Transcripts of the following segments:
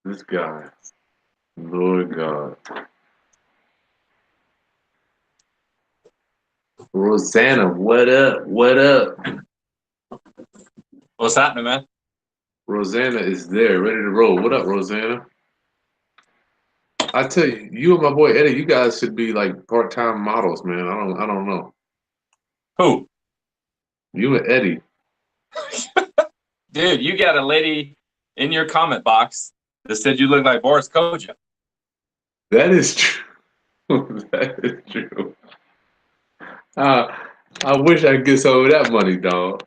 This guy, Lord God. Rosanna, what up? What up? What's happening, man? Rosanna is there, ready to roll. What up, Rosanna? I tell you, you and my boy Eddie, you guys should be like part-time models, man. I don't know. Who? You and Eddie. Dude, you got a lady in your comment box that said you look like Boris Koja. That is true. That is true. I wish I could get some of that money, dog.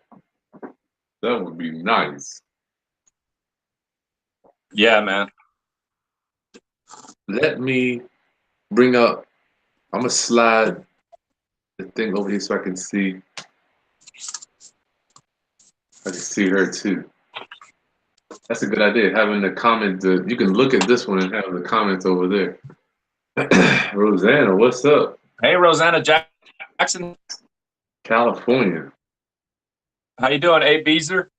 That would be nice. Yeah, man. Let me bring up. I'm gonna slide the thing over here so I can see. I can see her too. That's a good idea. Having the comment, you can look at this one and have the comments over there. Rosanna, what's up? Hey, Rosanna Jackson. California. How you doing, A. Beezer?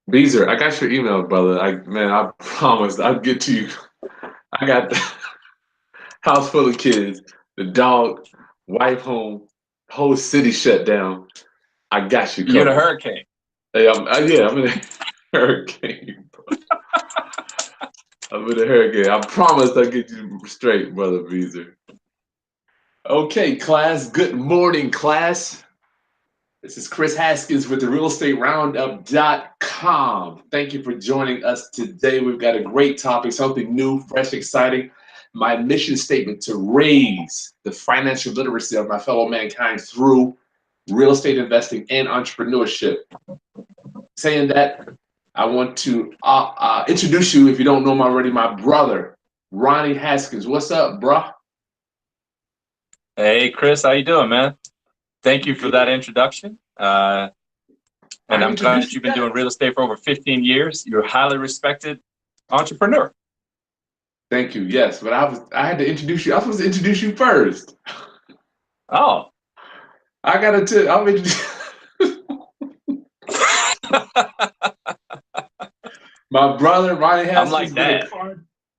Beezer, I got your email, brother. I promised I'll get to you. I got the house full of kids, the dog, wife home, whole city shut down. I got you covered. You're the hurricane. Hey, I'm in a hurricane, bro. I'm in a hurricane. I promised I'll get you straight, brother Beezer. Okay, class. Good morning, class. This is Chris Haskins with the realestateroundup.com. Thank you for joining us today. We've got a great topic, something new, fresh, exciting. My mission statement to raise the financial literacy of my fellow mankind through real estate investing and entrepreneurship. Saying that, I want to introduce you, if you don't know him already, my brother, Ronnie Haskins. What's up, bruh? Hey, Chris, how you doing, man? Thank you for that introduction. And I'm glad that you've been doing real estate for over 15 years. You're a highly respected entrepreneur. Thank you. Yes, but I had to introduce you. I was supposed to introduce you first. Oh. I gotta tell. I'm my brother Ronnie Haskins. I'm like that.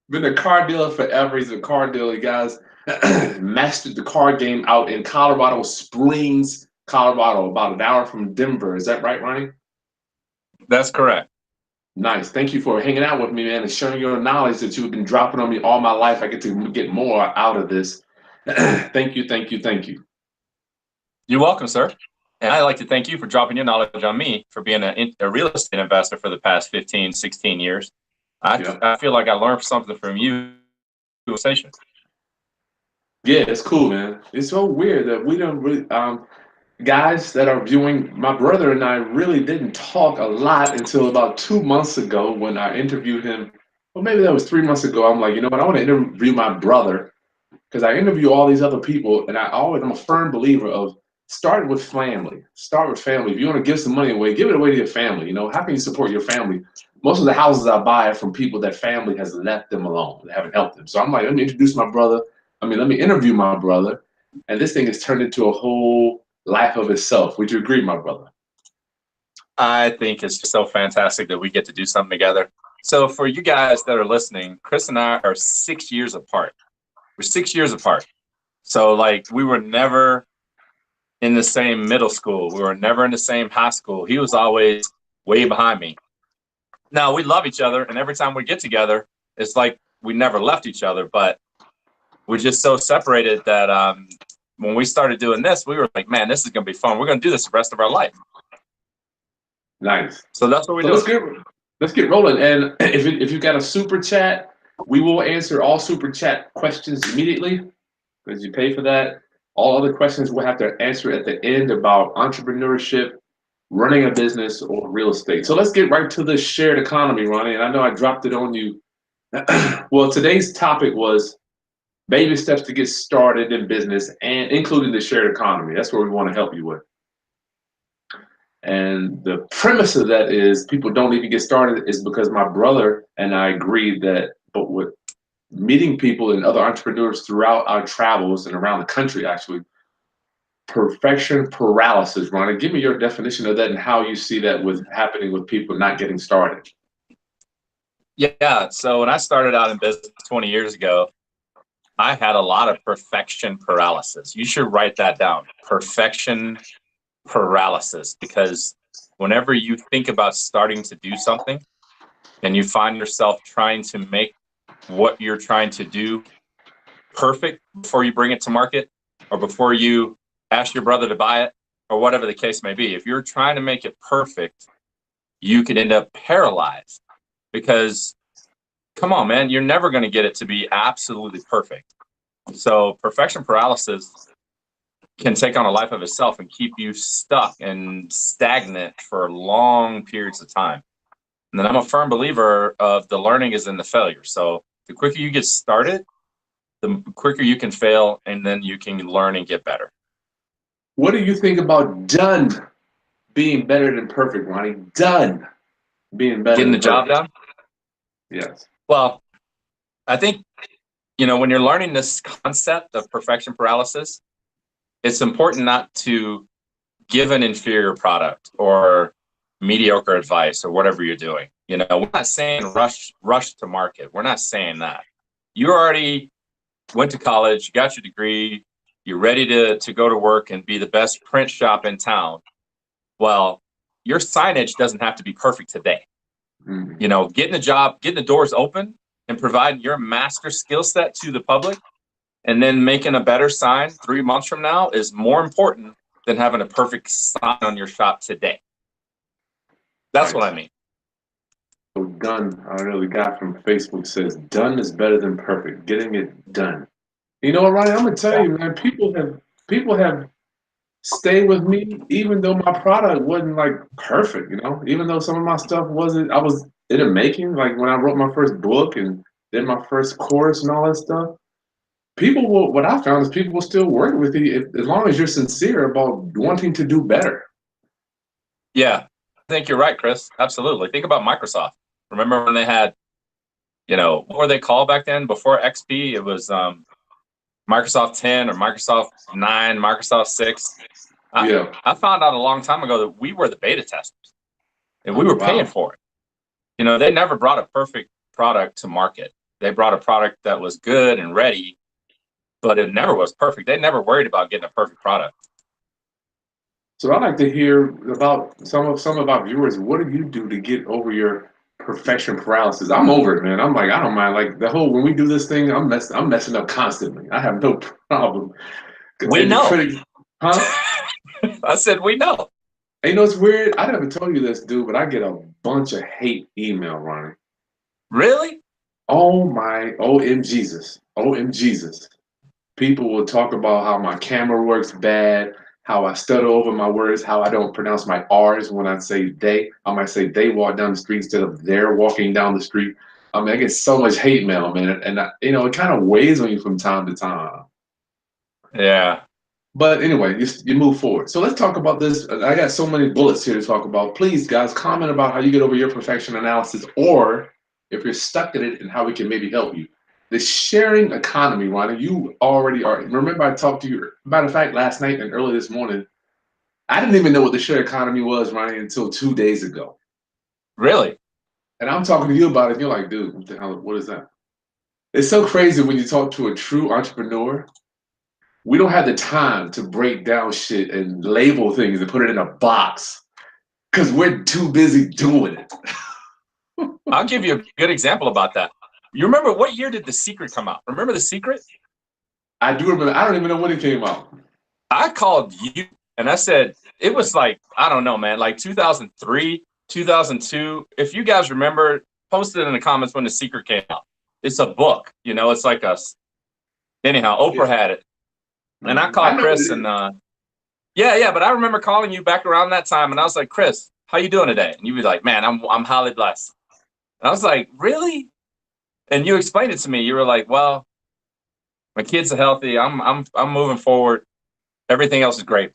Been a car dealer forever. He's a car dealer, guys. Mastered the car game out in Colorado Springs, Colorado, about an hour from Denver. Is that right, Ronnie? That's correct. Nice. Thank you for hanging out with me, man, and sharing your knowledge that you've been dropping on me all my life. I get to get more out of this. Thank you, thank you, thank you. You're welcome, sir. And I'd like to thank you for dropping your knowledge on me for being a real estate investor for the past 15, 16 years. I feel like I learned something from you. Yeah, it's cool, man. It's so weird that we don't really, guys that are viewing, my brother and I really didn't talk a lot until about 2 months ago when I interviewed him. Well, maybe that was 3 months ago. I'm like, you know what? I want to interview my brother because I interview all these other people, and I'm a firm believer of start with family. Start with family. If you want to give some money away, give it away to your family. You know, how can you support your family? Most of the houses I buy are from people that family has left them alone. They haven't helped them. So I'm like, let me introduce my brother. Let me interview my brother. And this thing has turned into a whole life of itself. Would you agree, my brother? I think it's just so fantastic that we get to do something together. So for you guys that are listening, Chris and I are 6 years apart. We're 6 years apart. So like we were never in the same middle school. We were never in the same high school. He was always way behind me. Now we love each other, and every time we get together, it's like we never left each other, but we're just so separated that when we started doing this, we were like, man, this is going to be fun. We're going to do this the rest of our life. Nice. So that's what we do. Let's get rolling. And if you've got a super chat, we will answer all super chat questions immediately because you pay for that. All other questions we'll have to answer at the end about entrepreneurship, running a business, or real estate. So let's get right to the shared economy, Ronnie. And I know I dropped it on you. Well, today's topic was baby steps to get started in business, and including the shared economy. That's what we want to help you with. And the premise of that is people don't even get started is because my brother and I agreed that, but with meeting people and other entrepreneurs throughout our travels and around the country, actually, perfection paralysis. Ronnie, give me your definition of that and how you see that with happening with people not getting started. Yeah. So when I started out in business 20 years ago, I had a lot of perfection paralysis. You should write that down. Perfection paralysis, because whenever you think about starting to do something and you find yourself trying to make what you're trying to do perfect before you bring it to market or before you ask your brother to buy it or whatever the case may be, if you're trying to make it perfect, you could end up paralyzed because, come on, man, you're never going to get it to be absolutely perfect. So perfection paralysis can take on a life of itself and keep you stuck and stagnant for long periods of time. And then I'm a firm believer of the learning is in the failure. So the quicker you get started, the quicker you can fail, and then you can learn and get better. What do you think about done being better than perfect, Ronnie? Done being better Getting than the job perfect. done? Yes. Well, I think, when you're learning this concept of perfection paralysis, it's important not to give an inferior product or mediocre advice or whatever you're doing. We're not saying rush to market. We're not saying that. You already went to college, you got your degree, you're ready to go to work and be the best print shop in town. Well, your signage doesn't have to be perfect today. Mm-hmm. Getting a job, getting the doors open and providing your master skill set to the public and then making a better sign 3 months from now is more important than having a perfect sign on your shop today. That's what Right. I mean. So done, I know the guy from Facebook says done is better than perfect. Getting it done. You know what, Ronnie? I'm gonna tell Yeah. you, man. People have stayed with me even though my product wasn't like perfect. Even though some of my stuff wasn't. I was in the making. Like when I wrote my first book and did my first course and all that stuff. People will. What I found is people will still work with you as long as you're sincere about wanting to do better. Yeah. I think you're right, Chris. Absolutely. Think about Microsoft. Remember when they had, what were they called back then? Before XP, it was Microsoft 10 or Microsoft 9, Microsoft 6. I, Yeah. I found out a long time ago that we were the beta testers and we Oh were paying wow. for it. They never brought a perfect product to market. They brought a product that was good and ready, but it never was perfect. They never worried about getting a perfect product. So I'd like to hear about some of our viewers. What do you do to get over your perfection paralysis? I'm over it, man. I'm like, I don't mind. Like the whole when we do this thing, I'm messing up constantly. I have no problem. We And the know. critics, huh? I said, we know. And it's weird. I never told you this, dude, but I get a bunch of hate email, Ronnie. Really? Oh my, OM Jesus, OM Jesus. People will talk about how my camera works bad, how I stutter over my words, how I don't pronounce my R's when I say they. I might say they walk down the street instead of they're walking down the street. I mean, I get so much hate mail, man, and it kind of weighs on you from time to time. Yeah. But anyway, you move forward. So let's talk about this. I got so many bullets here to talk about. Please, guys, comment about how you get over your perfection analysis, or if you're stuck in it and how we can maybe help you. The sharing economy, Ronnie, you already are. Remember, I talked to you. Matter of fact, last night and early this morning, I didn't even know what the share economy was, Ronnie, until 2 days ago. Really? And I'm talking to you about it. And you're like, dude, what the hell? What is that? It's so crazy when you talk to a true entrepreneur. We don't have the time to break down shit and label things and put it in a box because we're too busy doing it. I'll give you a good example about that. You remember what year did The Secret come out? Remember The Secret? I do remember. I don't even know when it came out. I called you and I said, it was like, I don't know, man, like 2003, 2002. If you guys remember, post it in the comments when The Secret came out. It's a book, it's like anyhow, Oprah Yeah. had it. And I I called know what Chris it and is. yeah, but I remember calling you back around that time and I was like, Chris, how you doing today? And you were like, man, I'm highly blessed. And I was like, really? And you explained it to me. You were like, well, my kids are healthy. I'm moving forward. Everything else is great.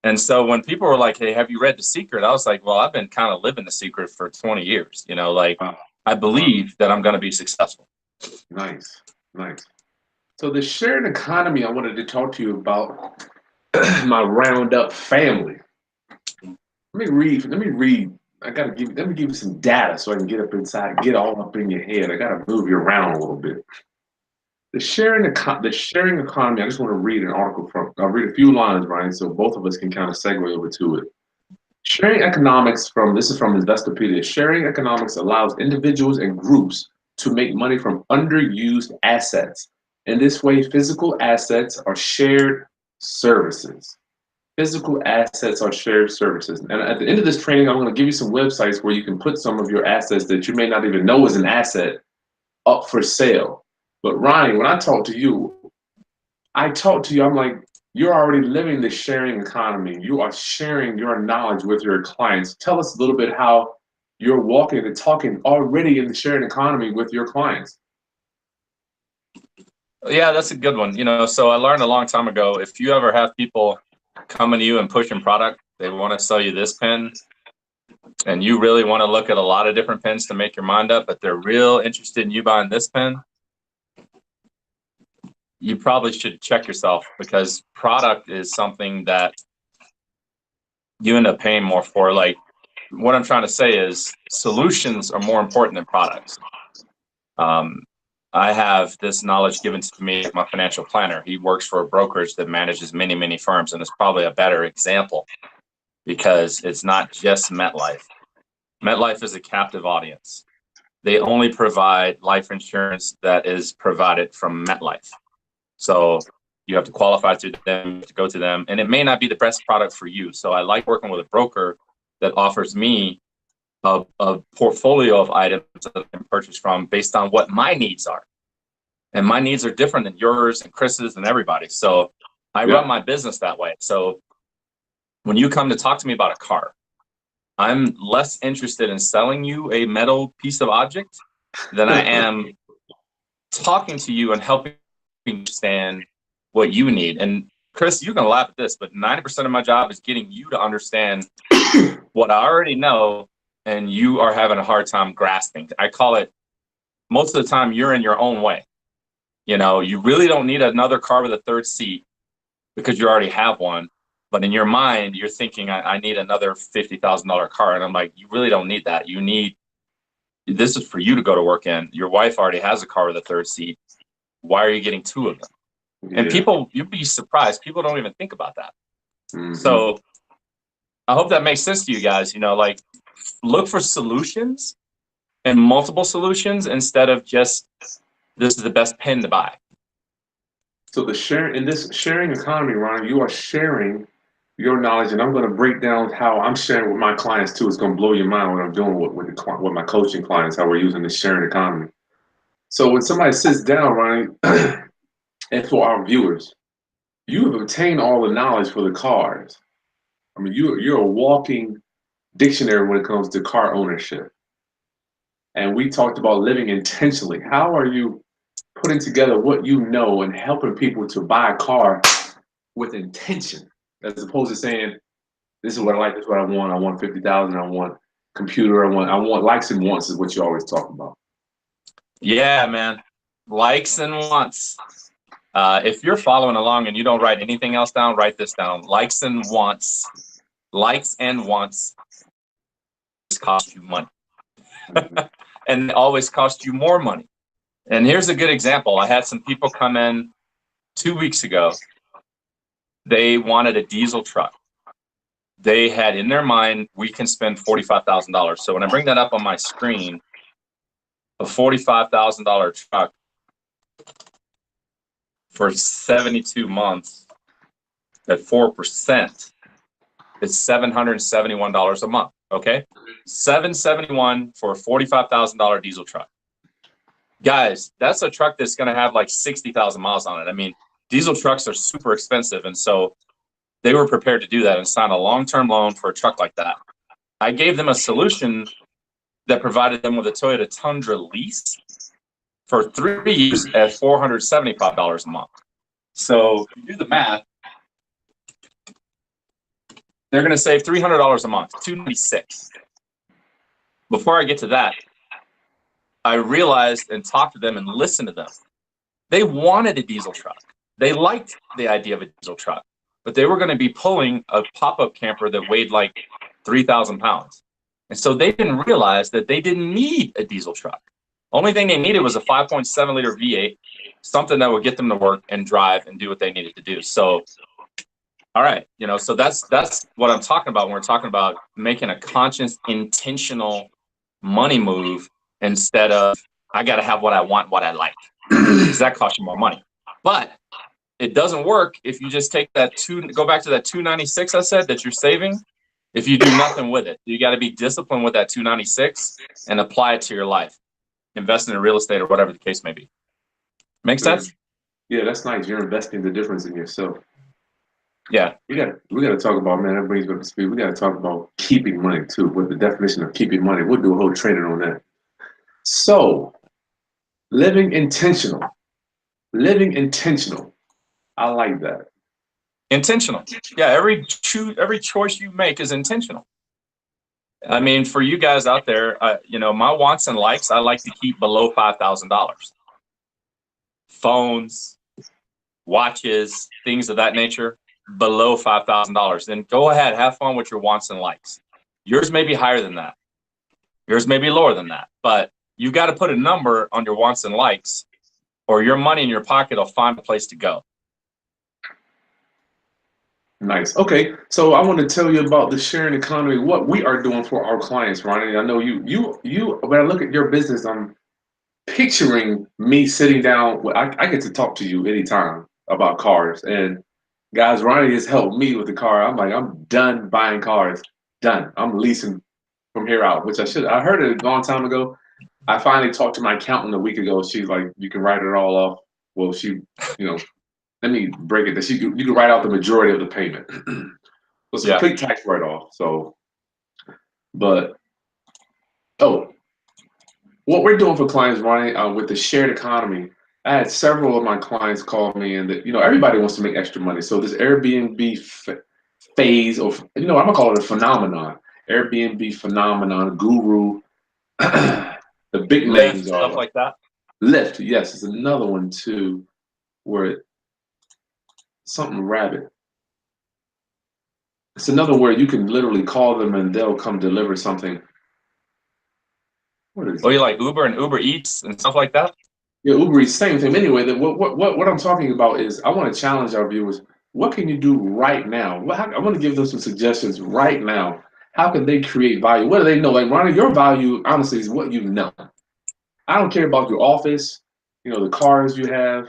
And so when people were like, hey, have you read The Secret? I was like, well, I've been kind of living The Secret for 20 years. You know, like Wow. I believe that I'm going to be successful. Nice, nice. So the sharing economy, I wanted to talk to you about my roundup family. Let me read. Let me read. Let me give you some data so I can get up inside, get all up in your head. I gotta move you around a little bit. The sharing economy. I just want to read an article from. I'll read a few lines, Ryan, so both of us can kind of segue over to it. Sharing economics from this is from Investopedia. Sharing economics allows individuals and groups to make money from underused assets. In this way, physical assets are shared services. Physical assets are shared services. And at the end of this training, I'm going to give you some websites where you can put some of your assets that you may not even know is an asset up for sale. But Ronnie, when I talk to you, I'm like, you're already living the sharing economy. You are sharing your knowledge with your clients. Tell us a little bit how you're walking and talking already in the sharing economy with your clients. Yeah, that's a good one. You know, so I learned a long time ago, if you ever have people coming to you and pushing product, they want to sell you this pen, and you really want to look at a lot of different pens to make your mind up, but they're real interested in you buying this pen, you probably should check yourself, because product is something that you end up paying more for. Like, what I'm trying to say is solutions are more important than products. I have this knowledge given to me as my financial planner. He works for a brokerage that manages many, many firms, and it's probably a better example because it's not just MetLife. MetLife is a captive audience. They only provide life insurance that is provided from MetLife. So you have to qualify through them, you have to go to them, and it may not be the best product for you. So I like working with a broker that offers me a portfolio of items that I can purchase from based on what my needs are. And my needs are different than yours and Chris's and everybody. So I run my business that way. So when you come to talk to me about a car, I'm less interested in selling you a metal piece of object than I am talking to you and helping you understand what you need. And Chris, you're going to laugh at this, but 90% of my job is getting you to understand what I already know and you are having a hard time grasping. I call it, most of the time, you're in your own way. You know, you really don't need another car with a third seat because you already have one. But in your mind, you're thinking, I need another $50,000 car. And I'm like, you really don't need that. This is for you to go to work in. Your wife already has a car with a third seat. Why are you getting two of them? Yeah. And people, you'd be surprised. People don't even think about that. Mm-hmm. So I hope that makes sense to you guys. You know, like, look for solutions and multiple solutions instead of just, this is the best pen to buy. So in this sharing economy, Ron, you are sharing your knowledge, and I'm going to break down how I'm sharing with my clients too. It's going to blow your mind what I'm doing with my coaching clients, how we're using the sharing economy. So when somebody sits down, Ronnie, and for our viewers, you have obtained all the knowledge for the cars. I mean, you're a walking dictionary when it comes to car ownership. And we talked about living intentionally. How are you putting together what you know and helping people to buy a car with intention, as opposed to saying, this is what I like, this is what I want 50,000, I want computer, I want likes and wants is what you always talk about. Yeah, man. Likes and wants. If you're following along and you don't write anything else down, write this down. Likes and wants. Likes and wants cost you money. And they always cost you more money. And here's a good example. I had some people come in 2 weeks ago. They wanted a diesel truck. They had in their mind, we can spend $45,000. So when I bring that up on my screen, a $45,000 truck for 72 months at 4%, it's $771 a month. Okay, $771 for a $45,000 diesel truck. Guys, that's a truck that's going to have like 60,000 miles on it. I mean, diesel trucks are super expensive, and so they were prepared to do that and sign a long-term loan for a truck like that. I gave them a solution that provided them with a Toyota Tundra lease for 3 years at $475 a month. So if you do the math, They're going to save $300 a month, $296. Before I get to that, I realized and talked to them and listened to them. They wanted a diesel truck. They liked the idea of a diesel truck, but they were going to be pulling a pop-up camper that weighed like 3,000 pounds. And so they didn't realize that they didn't need a diesel truck. Only thing they needed was a 5.7 liter V8, something that would get them to work and drive and do what they needed to do. So, all right, you know, so that's what I'm talking about when we're talking about making a conscious, intentional money move instead of I got to have what I want, what I like, because that costs you more money. But it doesn't work if you just take that go back to that 296 I said that you're saving. If you do nothing with it, you got to be disciplined with that 296 and apply it to your life. Invest in real estate or whatever the case may be. Make sense? Yeah, that's nice. You're investing the difference in yourself. Yeah. We got to talk about, man, everybody's up to speed. We got to talk about keeping money too. What the definition of keeping money. We'll do a whole training on that. So, living intentional. Living intentional. I like that. Intentional. Yeah, every choice you make is intentional. I mean, for you guys out there, you know, my wants and likes, I like to keep below $5,000. Phones, watches, things of that nature, below $5,000. Then go ahead, have fun with your wants and likes. Yours may be higher than that. Yours may be lower than that. But you got to put a number on your wants and likes, or your money in your pocket will find a place to go. Nice. Okay, so I want to tell you about the sharing economy, what we are doing for our clients, Ronnie. I know you. When I look at your business, I'm picturing me sitting down. I get to talk to you anytime about cars, and guys, Ronnie has helped me with the car. I'm like, I'm done buying cars. Done. I'm leasing from here out, which I heard it a long time ago. I finally talked to my accountant a week ago. She's like, you can write it all off. Well, let me break it. You can write out the majority of the payment. It's a complete tax write-off. So, but what we're doing for clients, Ronnie, with the shared economy, I had several of my clients call me, and everybody wants to make extra money. So this Airbnb phase, or I'm gonna call it a phenomenon. Airbnb phenomenon, Guru, the big names are stuff like that. Lyft, yes, it's another one too, where something rabbit. It's another where you can literally call them and they'll come deliver something. What is you like Uber and Uber Eats and stuff like that? Yeah, Uber Eats, same thing. Anyway, what I'm talking about is I want to challenge our viewers. What can you do right now? I want to give them some suggestions right now. How can they create value? What do they know? Like, Ronnie, your value, honestly, is what you know. I don't care about your office, the cars you have,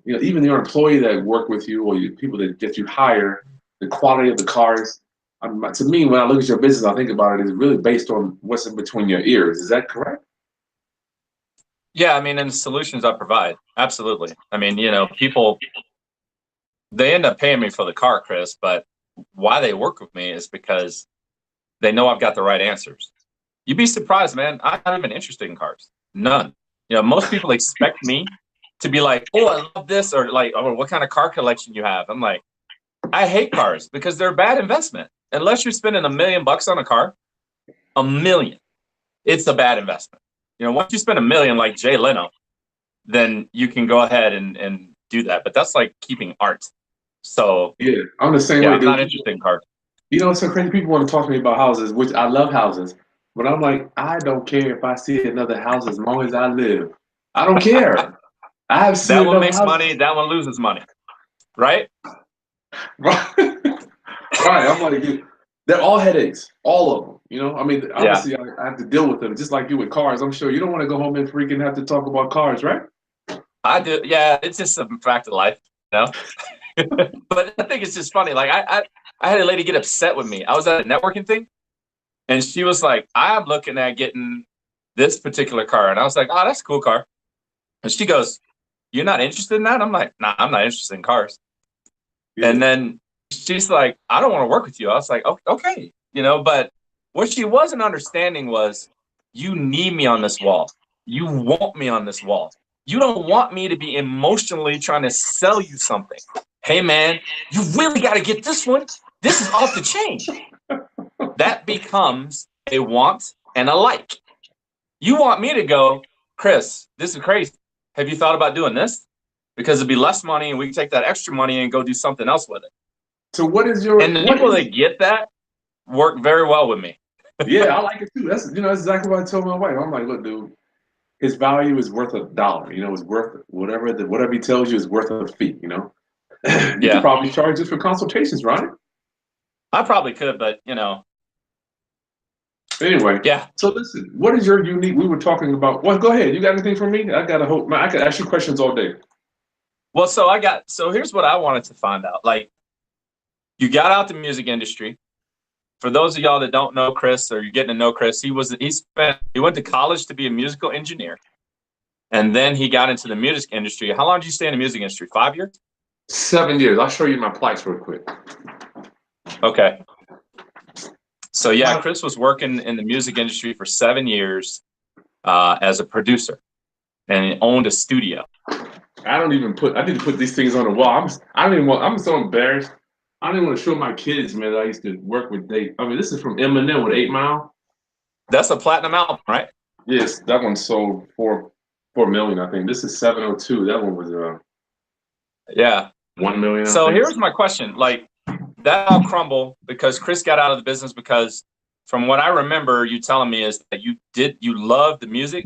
even your employee that work with you or people that you hire, the quality of the cars. To me, when I look at your business, I think about it, it's really based on what's in between your ears. Is that correct? Yeah, I mean, and the solutions I provide, absolutely. I mean, people, they end up paying me for the car, Chris, but why they work with me is because they know I've got the right answers. You'd be surprised, man. I'm not even interested in cars. None. Most people expect me to be like, oh, I love this, or like, oh, what kind of car collection you have? I'm like, I hate cars because they're a bad investment. Unless you're spending $1 million on a car, $1 million, it's a bad investment. Once you spend $1 million like Jay Leno, then you can go ahead and do that. But that's like keeping art. So yeah, I'm the same way. I'm not interested in cars. It's so crazy. People want to talk to me about houses, which I love houses. But I'm like, I don't care if I see another house as long as I live. I don't care. I have seen that one makes houses. Money. That one loses money. Right? Right. Right. I'm like, dude, they're all headaches. All of them. I mean, obviously, I have to deal with them just like you with cars. I'm sure you don't want to go home and freaking have to talk about cars, right? I do. Yeah, it's just a fact of life, But I think it's just funny. Like I had a lady get upset with me. I was at a networking thing, and she was like, "I'm looking at getting this particular car," and I was like, "Oh, that's a cool car." And she goes, "You're not interested in that?" I'm like, "Nah, I'm not interested in cars." Yeah. And then she's like, "I don't want to work with you." I was like, "Oh, okay," But what she wasn't understanding was, you need me on this wall. You want me on this wall. You don't want me to be emotionally trying to sell you something. Hey, man, you really got to get this one. This is off the chain. That becomes a want and a like. You want me to go, Chris, this is crazy. Have you thought about doing this? Because it'd be less money and we can take that extra money and go do something else with it. So what is your... And the people that get that work very well with me. Yeah, I like it too. That's exactly what I told my wife. I'm like, look, dude, his value is worth $1. It's worth whatever he tells you is worth a fee. You could probably charge it for consultations, right? I probably could, but Anyway, yeah. So listen, what is your unique? We were talking about. Well, go ahead. You got anything for me? I got a hope. I could ask you questions all day. Well, so here's what I wanted to find out. Like, you got out the music industry. For those of y'all that don't know Chris, or you're getting to know Chris, he went to college to be a musical engineer, and then he got into the music industry. How long did you stay in the music industry? 5 years? 7 years. I'll show you my plaques real quick. Okay. So yeah, Chris was working in the music industry for 7 years as a producer, and he owned a studio. I need to put these things on the wall. I'm so embarrassed. I don't even want to show my kids, man, that I used to work with. This is from Eminem with 8 Mile. That's a platinum album, right? Yes, that one sold 4 million, I think. This is 702. That one was 1 million. So here's my question. Like, that all crumbled because Chris got out of the business because, from what I remember you telling me, is that you loved the music,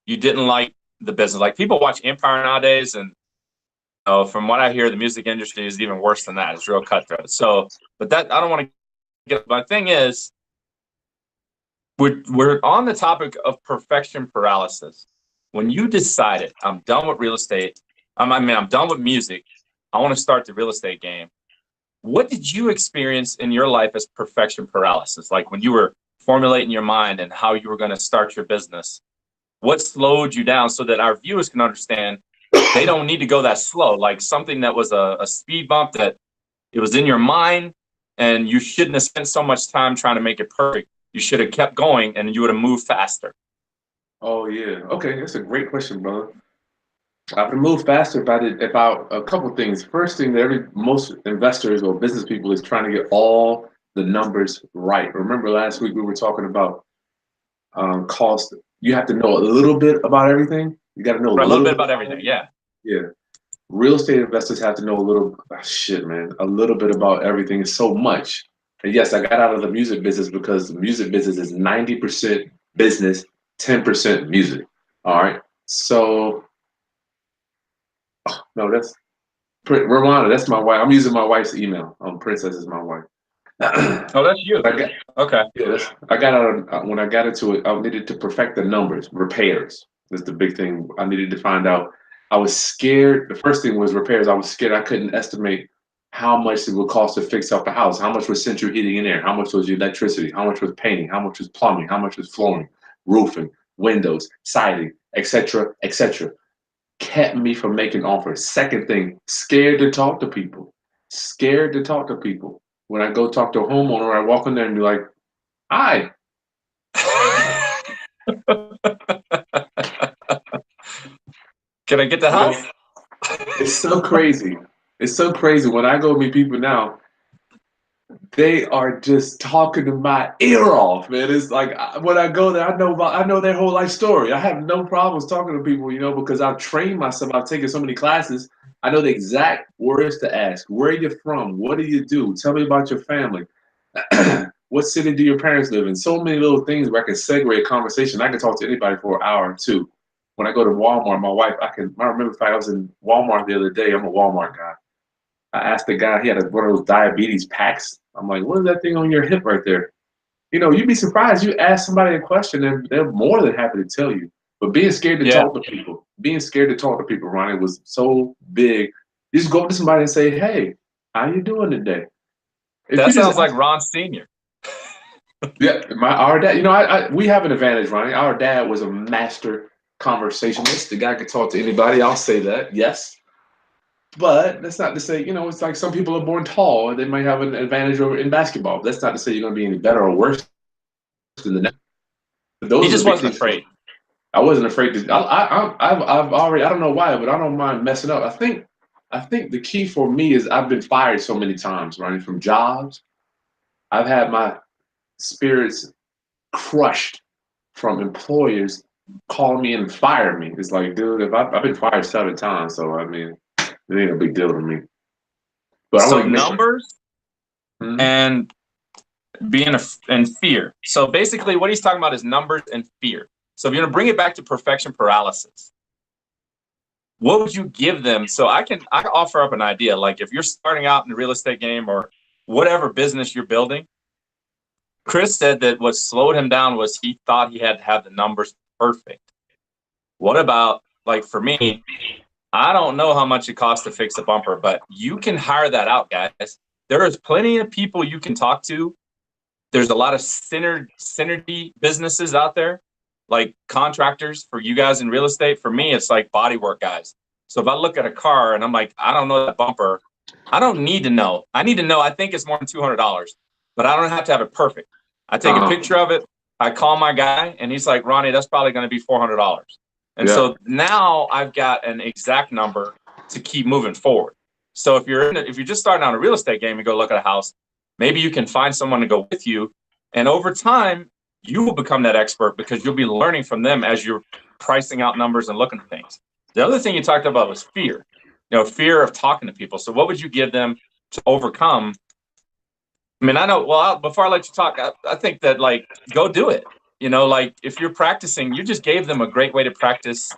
you didn't like the business. Like, people watch Empire nowadays, and from what I hear, the music industry is even worse than that. It's real cutthroat. So, but that I don't want to get. My thing is, we're on the topic of perfection paralysis. When you decided, I'm done with real estate. I'm done with music. I want to start the real estate game. What did you experience in your life as perfection paralysis? Like, when you were formulating your mind and how you were going to start your business, what slowed you down so that our viewers can understand they don't need to go that slow? Like, something that was a speed bump, that it was in your mind and you shouldn't have spent so much time trying to make it perfect. You should have kept going and you would have moved faster. Oh, yeah. Okay, that's a great question, brother. I would move faster about a couple of things. First thing that most investors or business people is trying to get all the numbers right. Remember last week we were talking about cost. You have to know a little bit about everything. You got to know a little bit about everything. Yeah. Yeah. Real estate investors have to know a little bit about everything. It's so much. And yes, I got out of the music business because the music business is 90% business, 10% music. All right. So no, that's Rwanda. That's my wife. I'm using my wife's email. Princess is my wife. Oh, that's you. Okay. Yeah, I got out when I got into it. I needed to perfect the numbers, repairs. That's the big thing. I needed to find out. I was scared. The first thing was repairs. I was scared. I couldn't estimate how much it would cost to fix up the house. How much was central heating and air? How much was electricity? How much was painting? How much was plumbing? How much was flooring, roofing, windows, siding, etc., etc. Kept me from making offers. Second thing, scared to talk to people. Scared to talk to people. When I go talk to a homeowner, I walk in there and be like, "Hi." Can I get the house? It's so crazy. It's so crazy. When I go meet people now, they are just talking to my ear off, man. It's like when I go there, I know their whole life story. I have no problems talking to people, because I've trained myself. I've taken so many classes. I know the exact words to ask. Where are you from? What do you do? Tell me about your family. What city do your parents live in? So many little things where I can segue a conversation. I can talk to anybody for an hour or two. When I go to Walmart, my wife, I remember I was in Walmart the other day. I'm a Walmart guy. I asked the guy, he had one of those diabetes packs. I'm like, what is that thing on your hip right there? You'd be surprised. You ask somebody a question and they're more than happy to tell you. But being scared to talk to people, Ronnie, was so big. You just go up to somebody and say, "Hey, how you doing today?" That sounds like Ron Sr. Yeah, our dad, we have an advantage, Ronnie. Our dad was a master conversationalist. The guy could talk to anybody. I'll say that, yes. But that's not to say, it's like some people are born tall and they might have an advantage over in basketball. That's not to say you're going to be any better or worse than the next. He just wasn't afraid. I wasn't afraid to. I've already. I don't know why, but I don't mind messing up. I think the key for me is I've been fired so many times, Ronnie, from jobs. I've had my spirits crushed from employers calling me and fire me. It's like, dude, if I've been fired 7 times, so I mean, it ain't a big deal to me. But I So want to make. numbers Mhm. and being and fear. So basically, what he's talking about is numbers and fear. So if you're going to bring it back to perfection paralysis, what would you give them? So I can offer up an idea. Like if you're starting out in the real estate game or whatever business you're building, Chris said that what slowed him down was he thought he had to have the numbers perfect. What about, like for me, I don't know how much it costs to fix a bumper, but you can hire that out, guys. There is plenty of people you can talk to. There's a lot of synergy businesses out there, like contractors for you guys in real estate. For me, it's like bodywork guys. So if I look at a car and I'm like, I don't know that bumper, I don't need to know. I need to know, I think it's more than $200, but I don't have to have it perfect. I take a picture of it. I call my guy and he's like, Ronnie, that's probably going to be $400. And Yeah. so now I've got an exact number to keep moving forward. So if you're just starting out a real estate game and go look at a house, maybe you can find someone to go with you. And over time, you will become that expert because you'll be learning from them as you're pricing out numbers and looking at things. The other thing you talked about was fear, fear of talking to people. So what would you give them to overcome? I mean, I know, well, before I let you talk, I think that like, go do it. Like if you're practicing, you just gave them a great way to practice.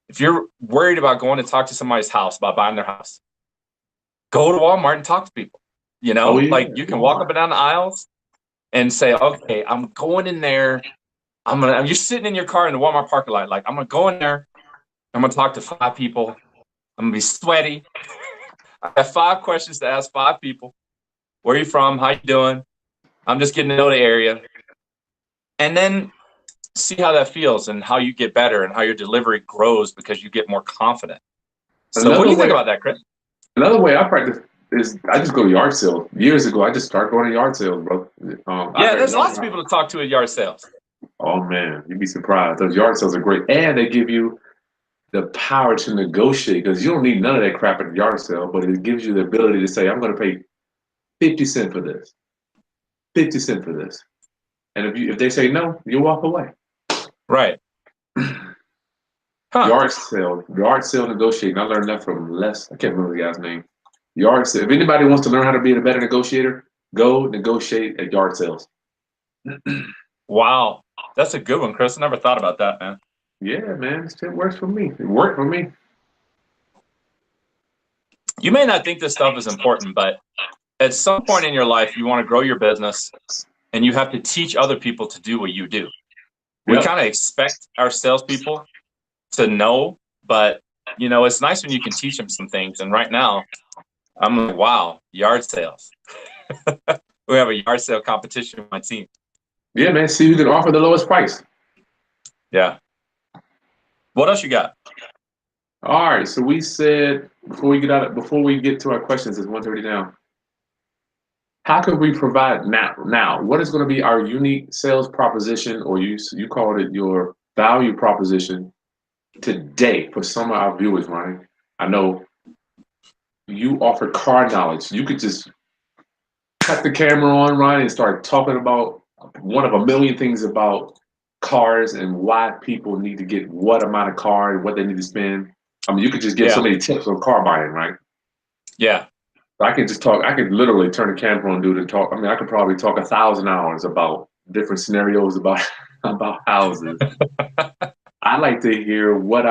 If you're worried about going to talk to somebody's house, about buying their house, go to Walmart and talk to people. Oh yeah, Like you can walk up and down the aisles and say, okay, I'm going in there. You're sitting in your car in the Walmart parking lot. Like, I'm going to go in there. I'm going to talk to 5 people. I'm going to be sweaty. I have 5 questions to ask 5 people. Where are you from? How you doing? I'm just getting to know the area. And then see how that feels and how you get better and how your delivery grows because you get more confident. So what do you think about that, Chris? Another way I practice is I just go to yard sales. Years ago, I just started going to yard sales, bro. Yeah, there's lots of people to talk to at yard sales. Oh man, you'd be surprised. Those yard sales are great, and they give you the power to negotiate because you don't need none of that crap at the yard sale, but it gives you the ability to say, "I'm going to pay 50 cents for this, 50 cents for this," and if they say no, you walk away. Right. Huh. Yard sale negotiating. I learned that from Les. I can't remember the guy's name. Yard sale. If anybody wants to learn how to be a better negotiator, go negotiate at yard sales. Wow, that's a good one, Chris. I never thought about that, man. Yeah, man, it works for me. It worked for me. You may not think this stuff is important, but at some point in your life, you want to grow your business and you have to teach other people to do what you do. We kind of expect our salespeople to know, but it's nice when you can teach them some things. And right now, I'm like, wow, yard sales. We have a yard sale competition with my team. Yeah, man. See who can offer the lowest price. Yeah. What else you got? All right. So we said before we get to our questions, it's 1:30 now. How can we provide now? What is going to be our unique sales proposition, or you called it your value proposition today for some of our viewers, Ronnie? I know you offer car knowledge. You could just cut the camera on, Ronnie, and start talking about one of a million things about cars and why people need to get what amount of car and what they need to spend. I mean, you could just give so many tips on car buying, right? Yeah. I could just talk. I could literally turn the camera on, dude, and talk. I mean, I could probably talk 1,000 hours about different scenarios about houses. I like to hear what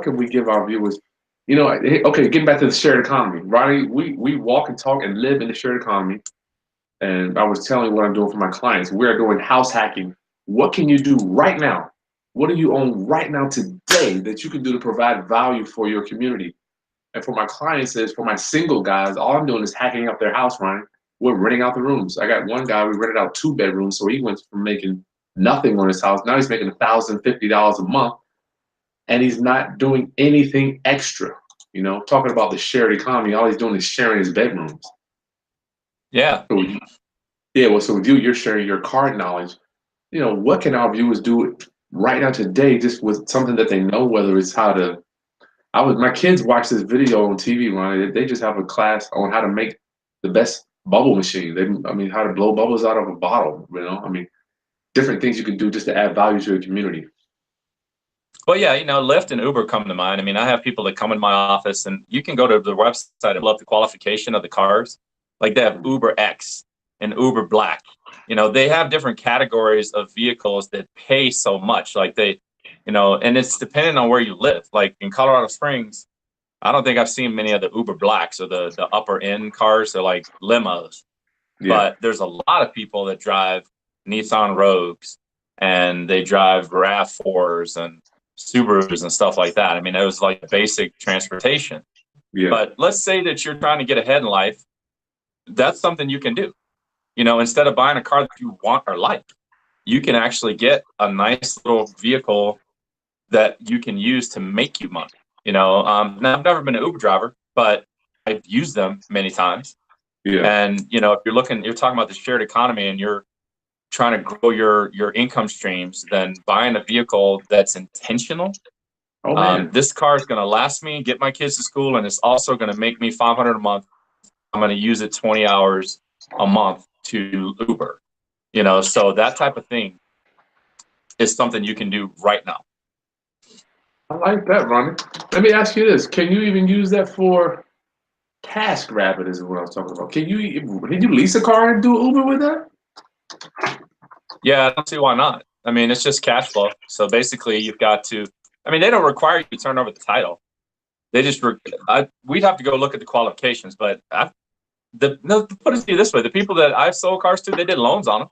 can we give our viewers? Okay, getting back to the shared economy, Ronnie. We walk and talk and live in the shared economy. And I was telling you what I'm doing for my clients. We're doing house hacking. What can you do right now? What do you own right now today that you can do to provide value for your community? And for my clients, for my single guys, all I'm doing is hacking up their house, Ryan. We're renting out the rooms. I got one guy, we rented out 2 bedrooms. So he went from making nothing on his house. Now he's making $1,050 a month. And he's not doing anything extra. Talking about the shared economy, all he's doing is sharing his bedrooms. Yeah. So with you're sharing your card knowledge. What can our viewers do right now today just with something that they know, whether it's how to my kids watch this video on TV, Ronnie. They just have a class on how to make the best bubble machine. I mean, how to blow bubbles out of a bottle. You know, I mean, different things you can do just to add value to your community. Well, yeah, Lyft and Uber come to mind. I mean, I have people that come in my office, and you can go to the website and love the qualification of the cars. Like they have Uber X and Uber Black. They have different categories of vehicles that pay so much. Like and it's depending on where you live. Like in Colorado Springs, I don't think I've seen many of the Uber Blacks or the upper end cars. They're like limos. Yeah. But there's a lot of people that drive Nissan Rogues and they drive RAV4s and Subarus and stuff like that. I mean, it was like basic transportation. Yeah. But let's say that you're trying to get ahead in life. That's something you can do. Instead of buying a car that you want or like, you can actually get a nice little vehicle that you can use to make you money. Now I've never been an Uber driver, but I've used them many times. Yeah. And if you're talking about the shared economy and you're trying to grow your income streams, then buying a vehicle that's intentional. Oh, man. This car is going to last me, get my kids to school, and it's also going to make me $500 a month. I'm going to use it 20 hours a month to Uber. So that type of thing is something you can do right now. I like that, Ronnie. Let me ask you this: can you even use that for TaskRabbit? Is what I was talking about. Did you lease a car and do Uber with that? Yeah, I don't see why not. I mean, it's just cash flow. So basically, you've got to. I mean, they don't require you to turn over the title. They just. We'd have to go look at the qualifications, but put it to you this way: the people that I've sold cars to, they did loans on them,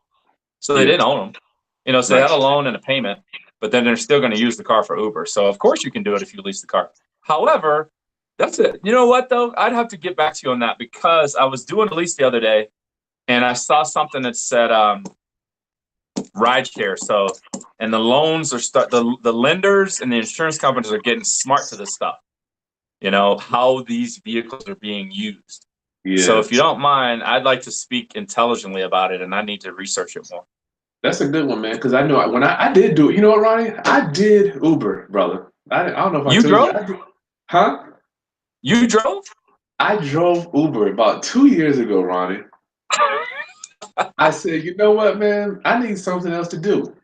so they didn't own them. So they had a loan and a payment, but then they're still going to use the car for Uber. So of course you can do it if you lease the car. However, that's it. You know what though? I'd have to get back to you on that because I was doing a lease the other day, and I saw something that said rideshare. So, and the loans are the lenders and the insurance companies are getting smart to this stuff. How these vehicles are being used. Yeah. So if you don't mind, I'd like to speak intelligently about it, and I need to research it more. That's a good one, man. Because I know when I did do it. You know what, Ronnie? I did Uber, brother. I don't know if I told you. Huh? You drove? I drove Uber about 2 years ago, Ronnie. I said, you know what, man? I need something else to do.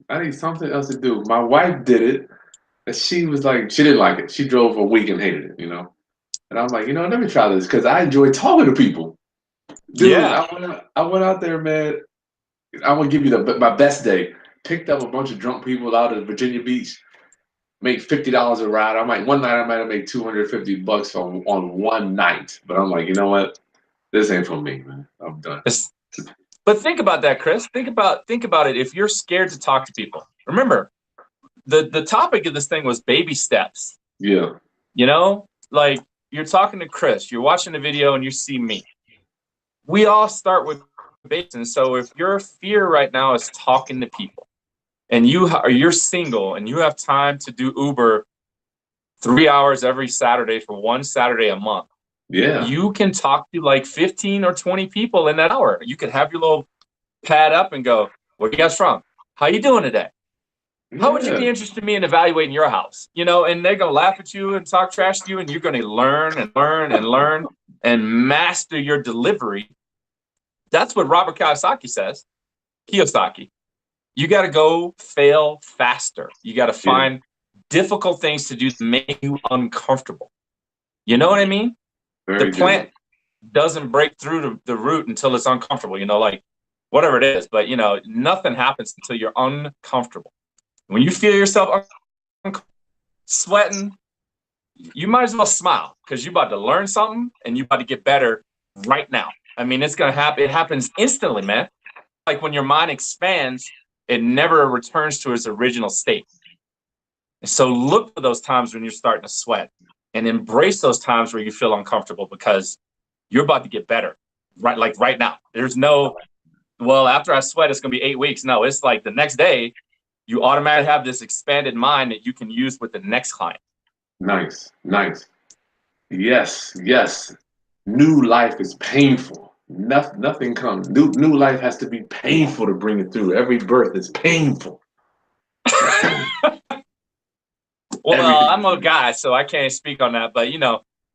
My wife did it, and she was like, she didn't like it. She drove a week and hated it, And I'm like, let me try this because I enjoy talking to people. Dude, yeah. I went out there, man. I'm gonna give you my best day. Picked up a bunch of drunk people out of Virginia Beach. Made $50 a ride. One night I might have made $250 on one night. But I'm like, you know what? This ain't for me, man. I'm done. But think about that, Chris. Think about it. If you're scared to talk to people, remember, the topic of this thing was baby steps. Yeah. Like you're talking to Chris, you're watching the video, and you see me. We all start with babies, and so if your fear right now is talking to people, and you're single, and you have time to do Uber 3 hours every Saturday for one Saturday a month. Yeah. You can talk to like 15 or 20 people in that hour. You can have your little pad up and go, where you guys from? How you doing today? How would you be interested in me in evaluating your house? And they're going to laugh at you and talk trash to you, and you're going to learn and learn and learn and master your delivery. That's what Robert Kiyosaki says. You got to go fail faster. You got to find difficult things to do to make you uncomfortable. You know what I mean? The plant doesn't break through the root until it's uncomfortable, like whatever it is. But, nothing happens until you're uncomfortable. When you feel yourself sweating, you might as well smile because you're about to learn something and you're about to get better right now. I mean, it's going to happen. It happens instantly, man. Like when your mind expands, it never returns to its original state. And so look for those times when you're starting to sweat and embrace those times where you feel uncomfortable because you're about to get better right now. There's no, well, after I sweat, it's going to be 8 weeks. No, it's like the next day, you automatically have this expanded mind that you can use with the next client. Nice. Yes. New life is painful. Nothing comes. New life has to be painful to bring it through. Every birth is painful. Well, I'm a guy, so I can't speak on that. But,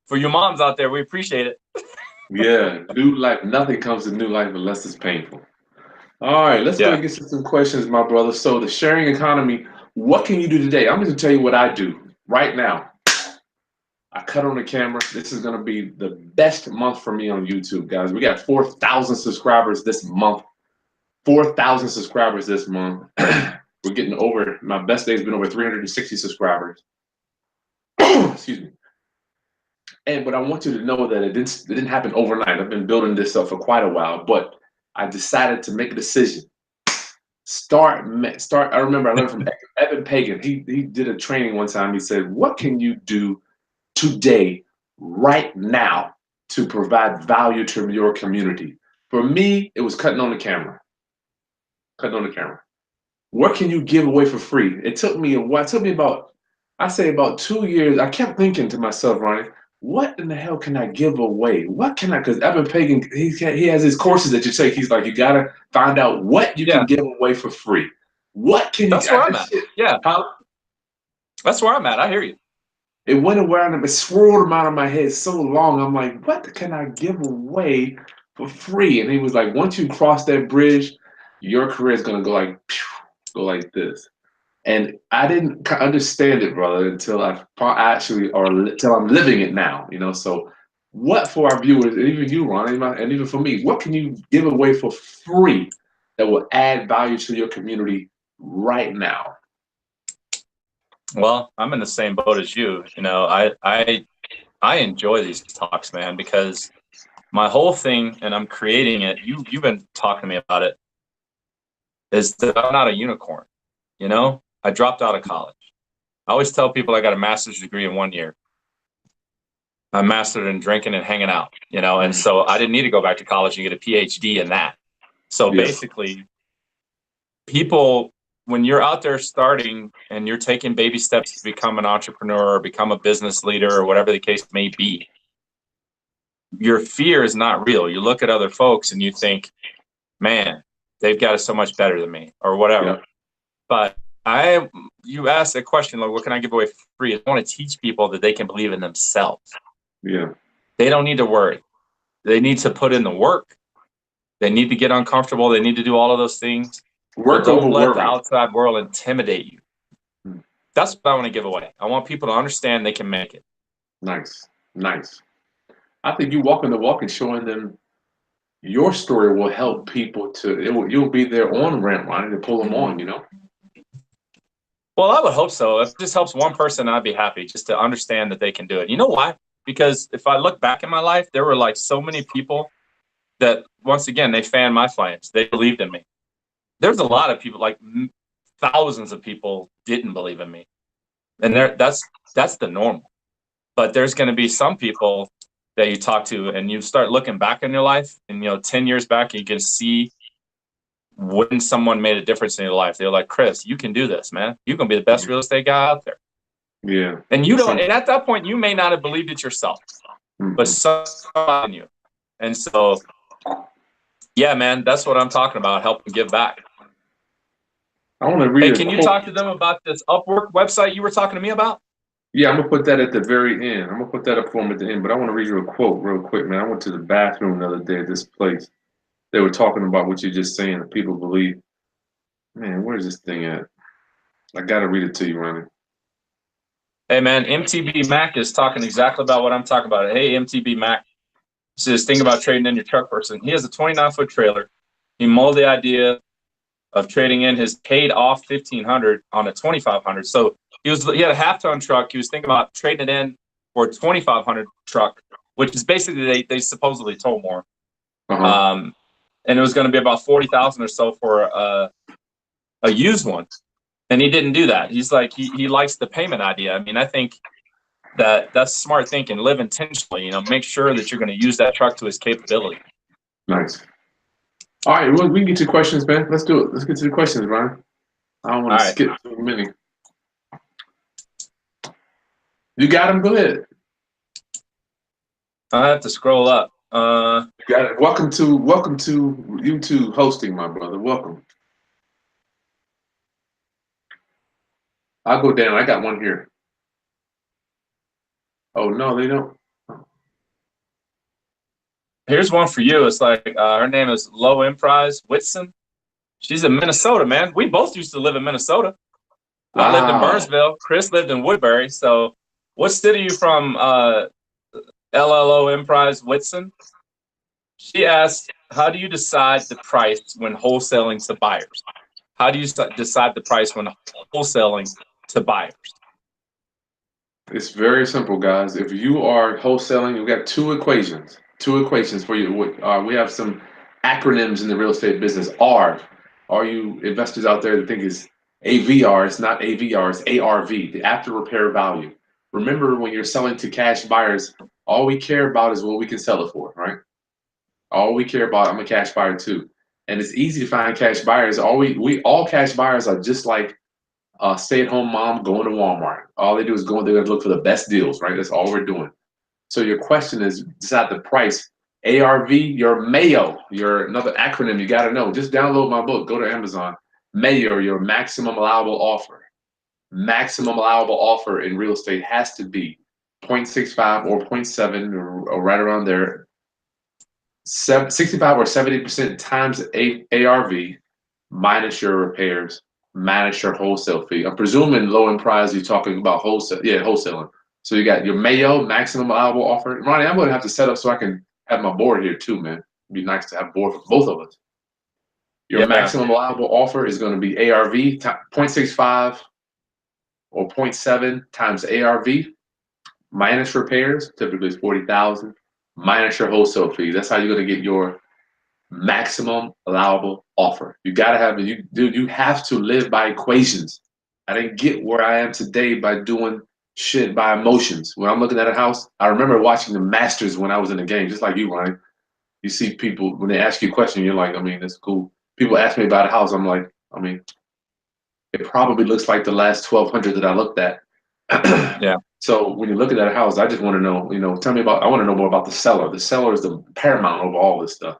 for your moms out there, we appreciate it. Yeah, new life. Nothing comes to new life unless it's painful. All right, let's go Yeah. and get to some questions, my brother. So, the sharing economy, what can you do today? I'm going to tell you what I do right now. I cut on the camera. This is going to be the best month for me on YouTube, guys. We got 4,000 subscribers this month. 4,000 subscribers this month. We're getting over, my best day's been over 360 subscribers. Excuse me. But I want you to know that it didn't happen overnight. I've been building this up for quite a while, but I decided to make a decision. Start. I remember I learned from Evan Pagan. He did a training one time. He said, "What can you do today, right now, to provide value to your community?" For me, it was cutting on the camera. Cutting on the camera. What can you give away for free? It took me a while. It took me about, I say about 2 years. I kept thinking to myself, Ronnie, what in the hell can I give away? What can I? Because Evan Pagan, he has his courses that you take. He's like, you gotta find out what you Yeah. can give away for free. What can you? That's where I'm at. Shit, Yeah. how, That's where I'm at. I hear you. it went around and it swirled him out of my head so long. I'm like, what can I give away for free? And he was like, once you cross that bridge, your career is gonna go like, phew, go like this. And I didn't understand it, brother, until I actually, or until I'm living it now, So, what for our viewers, and even you, Ron, and even for me, what can you give away for free that will add value to your community right now? Well, I'm in the same boat as you. I enjoy these talks, man, because my whole thing, and I'm creating it. You've been talking to me about it. Is that I'm not a unicorn. I dropped out of college. I always tell people I got a master's degree in 1 year. I mastered in drinking and hanging out, and so I didn't need to go back to college and get a PhD in that. So Yeah. basically, people, when you're out there starting and you're taking baby steps to become an entrepreneur or become a business leader or whatever the case may be, your fear is not real. You look at other folks and you think, man, they've got it so much better than me or whatever. Yeah. But you asked a question like, what can I give away for free? I want to teach people that they can believe in themselves. Yeah. They don't need to worry. They need to put in the work. They need to get uncomfortable. They need to do all of those things. But Work over don't let the worry. outside world intimidate you. That's what I want to give away. I want people to understand they can make it. Nice. Nice. I think you walking the walk and showing them your story will help people you'll be there on ramp, Ronnie, to pull them on. Well, I would hope so. If this helps one person, I'd be happy just to understand that they can do it. You know why? Because if I look back in my life, there were like so many people that, once again, they fanned my flames. They believed in me. There's a lot of people, like thousands of people, didn't believe in me, and that's the normal. But there's going to be some people that you talk to, and you start looking back in your life, and 10 years back, you can see when someone made a difference in your life. They're like, Chris, you can do this, man. You can be the best real estate guy out there. Yeah. And and at that point, you may not have believed it yourself, but someone in you. And so, yeah, man, that's what I'm talking about, helping give back. I want to read Hey, a can you quote. talk to them about this Upwork website you were talking to me about? Yeah, I'm gonna put that at the very end. I'm gonna put that up for them at the end. But I want to read you a quote real quick, man. I went to the bathroom the other day at this place. They were talking about what you're just saying. That people believe. Man, where's this thing at? I gotta read it to you, Ronnie. Hey, man, MTB Mac is talking exactly about what I'm talking about. Hey, MTB Mac says, think about trading in your truck person. He has a 29-foot trailer. He molded the idea of trading in his paid off 1,500 on a 2,500. So he had a half-ton truck. He was thinking about trading it in for a 2,500 truck, which is basically they supposedly told more. Uh-huh. And it was going to be about 40,000 or so for a used one. And he didn't do that. He's like, he likes the payment idea. I mean, I think that's smart thinking. Live intentionally, make sure that you're going to use that truck to its capability. Nice. All right, well, we can get to questions, man. Let's do it. Let's get to the questions, Ron. I don't want to skip too many. You got them? Go ahead. I have to scroll up. You got it. Welcome to YouTube hosting, my brother. Welcome. I'll go down. I got one here. Oh no, they don't. Here's one for you. It's like her name is Low Emprise Whitson. She's in Minnesota, man. We both used to live in Minnesota. I lived in Wow. Burnsville. Chris lived in Woodbury. So, what city are you from? LLO Emprise Whitson. She asked, "How do you decide the price when wholesaling to buyers? How do you decide the price when wholesaling to buyers?" It's very simple, guys. If you are wholesaling, you've got two equations. Two equations for you. We have some acronyms in the real estate business. R. All you investors out there that think is AVR, it's not AVR, it's ARV, the after repair value. Remember, when you're selling to cash buyers, all we care about is what we can sell it for, right? All we care about, I'm a cash buyer too. And it's easy to find cash buyers. We all cash buyers are just like a stay-at-home mom going to Walmart. All they do is go, they're gonna look for the best deals, right? That's all we're doing. So your question is decide the price. ARV, your Mayo, your another acronym you gotta know. Just download my book, go to Amazon. Mayo, your maximum allowable offer. Maximum allowable offer in real estate has to be 0.65 or zero point 0.7 or right around there. 65 or 70% times ARV minus your repairs, minus your wholesale fee. I'm presuming low in price, you're talking about wholesale. Yeah, wholesaling. So you got your Mayo maximum allowable offer. Ronnie, I'm going to have to set up so I can have my board here too, man. It'd be nice to have a board for both of us. Your Yeah, maximum allowable offer is going to be ARV 0.65 or zero point 0.7 times ARV minus repairs, typically it's 40,000, minus your wholesale fee. That's how you're going to get your maximum allowable offer. You gotta have it. You have to live by equations. I didn't get where I am today by doing shit by emotions. When I'm looking at a house, I remember watching the Masters when I was in the game, just like you, Ryan. You see people when they ask you a question, you're like, I mean, that's cool. People ask me about a house, I'm like, I mean, it probably looks like the last 1,200 that I looked at. yeah. So when you're looking at a house, I just want to know, tell me about. I want to know more about the seller. The seller is the paramount over all this stuff.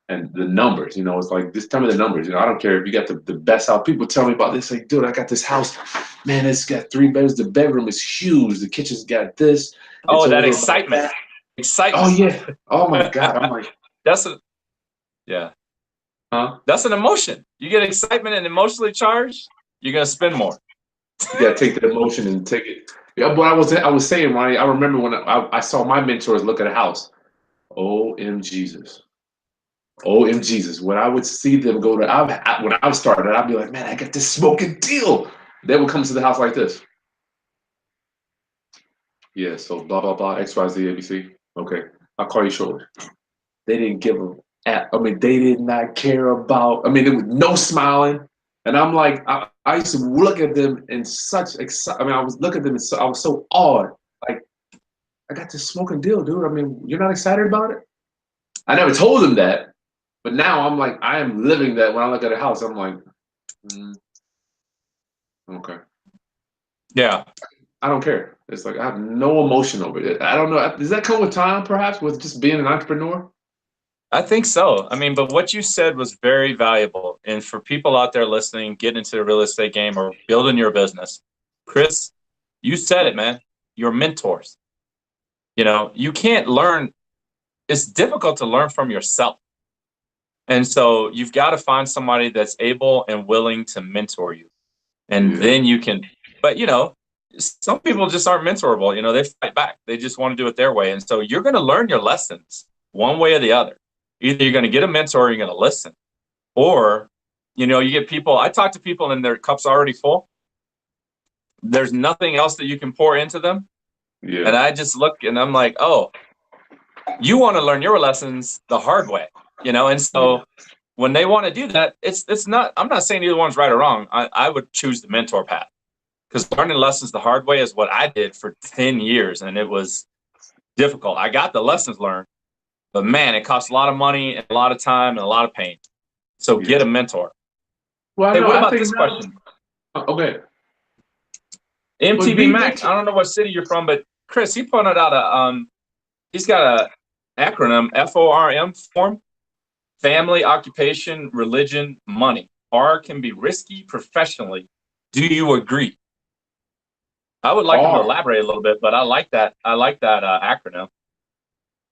And the numbers, it's like, just tell me the numbers. I don't care if you got the best house. People tell me about this, like, dude, I got this house. Man, it's got 3 bedrooms. The bedroom is huge. The kitchen's got this. It's Oh, over that there by excitement. that. Oh, Excitement. yeah. Oh, my God. I'm like, That's a yeah. huh? That's an emotion. You get excitement and emotionally charged, you're gonna spend more. You got to take the emotion and take it. Yeah, but I was saying, Ronnie, I remember when I saw my mentors look at a house. OM Jesus. OM Jesus. When I would see them go to, when I started, I'd be like, man, I got this smoking deal. They would come to the house like this. Yeah, so blah blah blah XYZ ABC. Okay, I'll call you shortly. They didn't give I mean, they did not care about. I mean, there was no smiling, and I'm like, I used to look at them in such I mean, I was looking at them, and I was so awed. Like, I got this smoking deal, dude. I mean, you're not excited about it? I never told them that, but now I'm like, I am living that. When I look at a house, I'm like, okay. Yeah. I don't care. It's like I have no emotion over it. I don't know. Does that come with time, perhaps, with just being an entrepreneur? I think so. I mean, but what you said was very valuable. And for people out there listening, get into the real estate game or building your business, Chris, you said it, man. Your mentors. You can't learn. It's difficult to learn from yourself. And so you've got to find somebody that's able and willing to mentor you. And Yeah. then you can, but some people just aren't mentorable. They fight back. They just want to do it their way. And so you're going to learn your lessons one way or the other. Either you're going to get a mentor or you're going to listen. Or, you get people, I talk to people and their cup's already full. There's nothing else that you can pour into them. Yeah. And I just look and I'm like, oh, you want to learn your lessons the hard way, And so when they want to do that, it's not, I'm not saying either one's right or wrong. I would choose the mentor path because learning lessons the hard way is what I did for 10 years. And it was difficult. I got the lessons learned, but man, it costs a lot of money and a lot of time and a lot of pain. So get a mentor. Well, Hey, no, what I about think this now. question? Okay. But MTV be Max. I mentor. don't know what city you're from, but Chris, he pointed out he's got a acronym FORM form: family, occupation, religion, money. R can be risky professionally. Do you agree? I would like him to R. elaborate a little bit, but I like that. I like that acronym.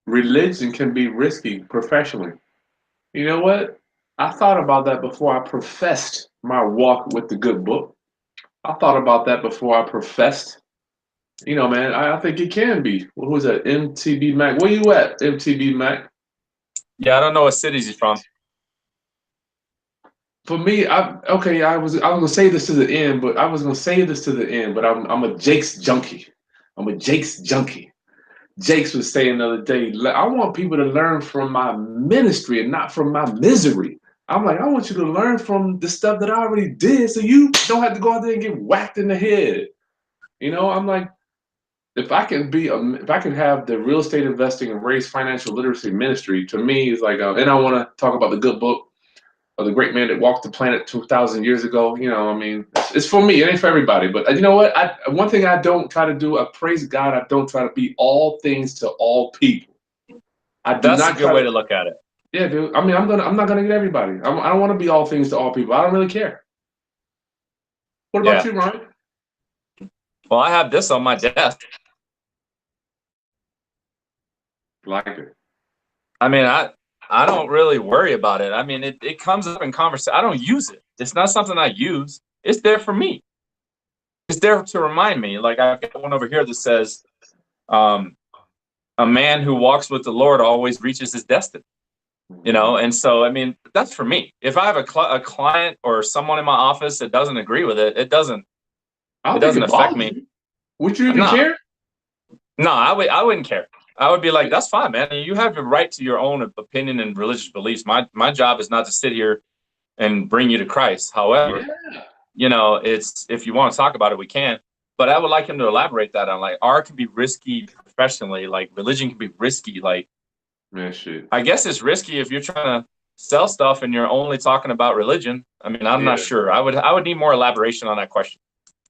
religion can be risky professionally. You know what? I thought about that before I professed my walk with the good book. I thought about that before I professed. You know, man, I think it can be. What was that? MTB Mac. Where you at, MTB Mac? Yeah, I don't know what cities he's from. For me, I was gonna say this to the end, but I was gonna say this to the end, but I'm a Jake's junkie. I'm a Jake's junkie. Jake's was saying the other day, I want people to learn from my ministry and not from my misery. I'm like, I want you to learn from the stuff that I already did so you don't have to go out there and get whacked in the head. You know, I'm like, if I can have the real estate investing and raise financial literacy ministry, to me is like, and I want to talk about the good book of the great man that walked the planet 2,000 years ago. You know, I mean, it's for me. It ain't for everybody. But you know what? One thing I don't try to do, I praise God, I don't try to be all things to all people. I do That's a not good try way to. to look at it. Yeah, dude. I mean, I'm not gonna get everybody. I don't want to be all things to all people. I don't really care. What about Yeah. you, Ronnie? Well, I have this on my desk. Like it. I mean, I don't really worry about it. I mean, it comes up in conversation. I don't use it. It's not something I use. It's there for me. It's there to remind me. Like I've got one over here that says, um, "A man who walks with the Lord always reaches his destiny." You know, and so I mean, that's for me. If I have a client or someone in my office that doesn't agree with it, it doesn't I don't think it affect bothers me. you. Would you even No, care? no, I wouldn't care. I would be like, that's fine, man. You have the right to your own opinion and religious beliefs. My job is not to sit here and bring you to Christ. However, Yeah. you know, it's if you want to talk about it, we can. But I would like him to elaborate that on like art can be risky professionally, like religion can be risky. Like Man, shit. I guess it's risky if you're trying to sell stuff and you're only talking about religion. I mean, I'm not Yeah. sure. I would need more elaboration on that question.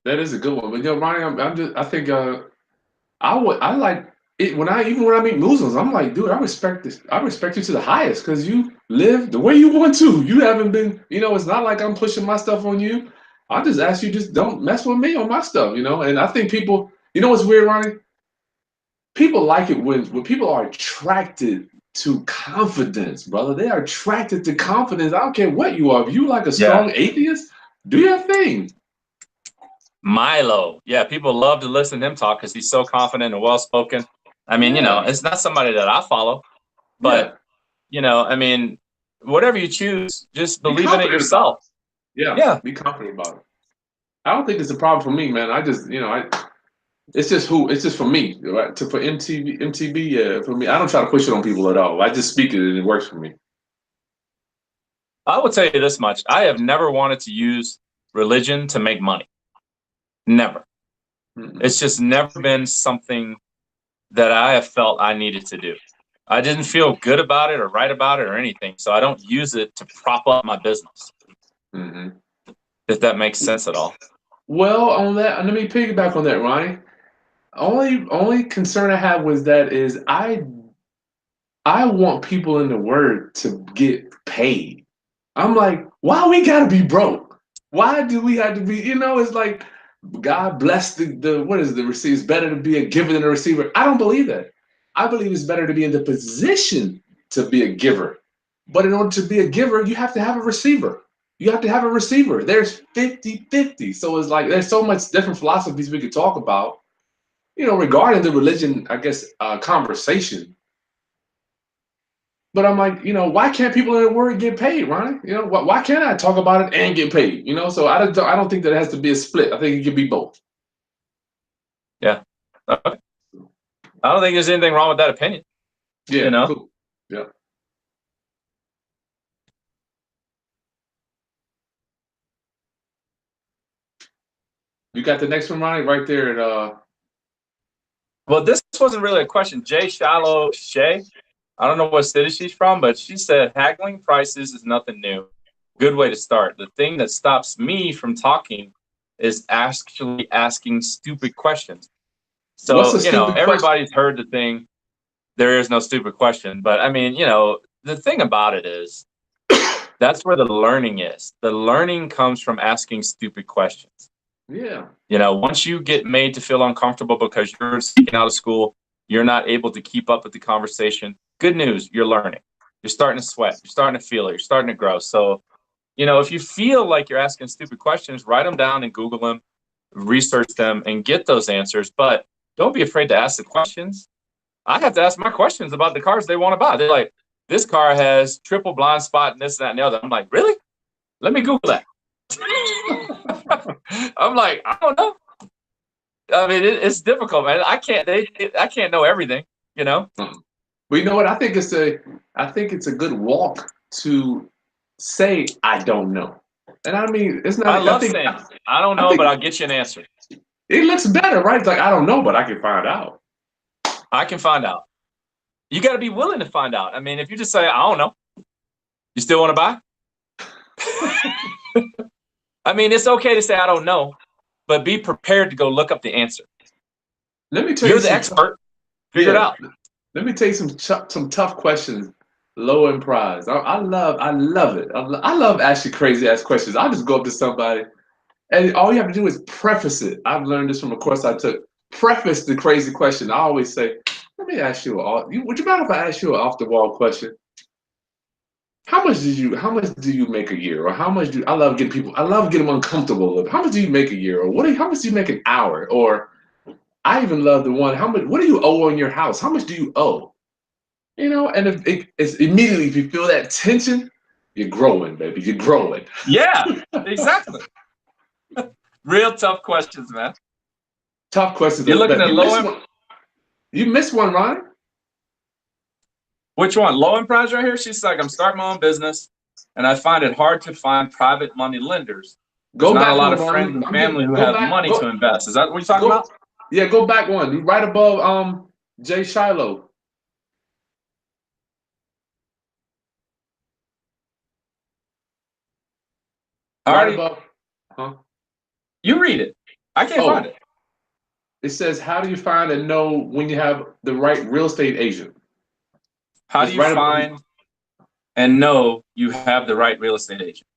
That is a good one. But you know, Ronnie, I'm just I think I like it when I meet Muslims, I'm like, dude, I respect this. I respect you to the highest because you live the way you want to. You haven't been, you know, it's not like I'm pushing my stuff on you. I just ask you, just don't mess with me on my stuff, you know. And I think people, you know, what's weird, Ronnie? People like it when people are attracted to confidence, brother. They are attracted to confidence. I don't care what you are. If you like a Yeah. strong atheist, do your thing. Milo. Yeah, people love to listen to him talk because he's so confident and well spoken. I mean, you know, Yeah, it's not somebody that I follow, but yeah. you know, I mean, whatever you choose, just Be believe in it confident about yourself. it. Yeah, Yeah. be confident about it. I don't think it's a problem for me, man. I just, you know, it's just for me, right? For MTB, yeah, for me. I don't try to push it on people at all. I just speak it and it works for me. I will tell you this much. I have never wanted to use religion to make money. Never. Mm-mm. It's just never been something that I have felt I needed to do. I didn't feel good about it or right about it or anything. So I don't use it to prop up my business, Mm-hmm. if that makes sense at all. Well, on that, let me piggyback on that, Ronnie. Only concern I have was that is I want people in the word to get paid. I'm like, why we gotta be broke? Why do we have to be? You know, it's like God bless the what is the receiver? It's better to be a giver than a receiver. I don't believe that. I believe it's better to be in the position to be a giver. But in order to be a giver, you have to have a receiver. You have to have a receiver. There's 50-50. So it's like there's so much different philosophies we could talk about, you know, regarding the religion, I guess, conversation. But I'm like, you know, why can't people in the word get paid, Ronnie? You know, why can't I talk about it and get paid? You know, so I don't think that it has to be a split. I think it could be both. Yeah. Okay. I don't think there's anything wrong with that opinion. You Yeah, know, cool. Yeah. You got the next one, Ronnie, right there at well, this wasn't really a question. Jay Shallow Shay, I don't know what city she's from, but she said haggling prices is nothing new. Good way to start. The thing that stops me from talking is actually asking stupid questions. what's So, a you know, stupid question? everybody's heard the thing, there is no stupid question. But I mean, you know, the thing about it is that's where the learning is. The learning comes from asking stupid questions. Yeah. You know, once you get made to feel uncomfortable because you're seeking out of school, you're not able to keep up with the conversation. Good news, you're learning. You're starting to sweat. You're starting to feel it. You're starting to grow. So, if you feel like you're asking stupid questions, write them down and Google them, research them, and get those answers. But don't be afraid to ask the questions. I have to ask my questions about the cars they want to buy. They're like, this car has triple blind spot and this, that, and the other. I'm like, really? Let me Google that. I'm like, I don't know. I mean, it's difficult, man. I can't know everything, Well, you know what? I think it's a good walk to say I don't know. And I mean, it's not. I love saying I don't know, but I'll get you an answer. It looks better, right? It's like I don't know, but I can find out. I can find out. You got to be willing to find out. I mean, if you just say I don't know, you still want to buy? I mean, it's okay to say I don't know, but be prepared to go look up the answer. Let me tell you, you're the expert. Figure it out. Let me tell you some tough questions, low in prize. I love it. I love asking crazy ass questions. I just go up to somebody, and all you have to do is preface it. I've learned this from a course I took. Preface the crazy question. I always say, "Let me ask you would you mind if I ask you an off the wall question? How much do you make a year? Or how much do I love getting them uncomfortable. How much do you make a year? Or how much do you make an hour? Or I even love the one, what do you owe on your house? How much do you owe? And if it's immediately, if you feel that tension, you're growing, baby. You're growing. Yeah, exactly. Real tough questions, man. Tough questions. You're looking at You missed one, Ronnie. Which one? Low end prize right here? She's like, I'm starting my own business, and I find it hard to find private money lenders. There's not a lot of friends and family who have money to invest. Is that what you're talking about? Yeah, go back one. Right above Jay Shiloh. Right above. Huh? You read it. I can't find it. It says, how do you find and know when you have the right real estate agent? How do you find and know you have the right real estate agent?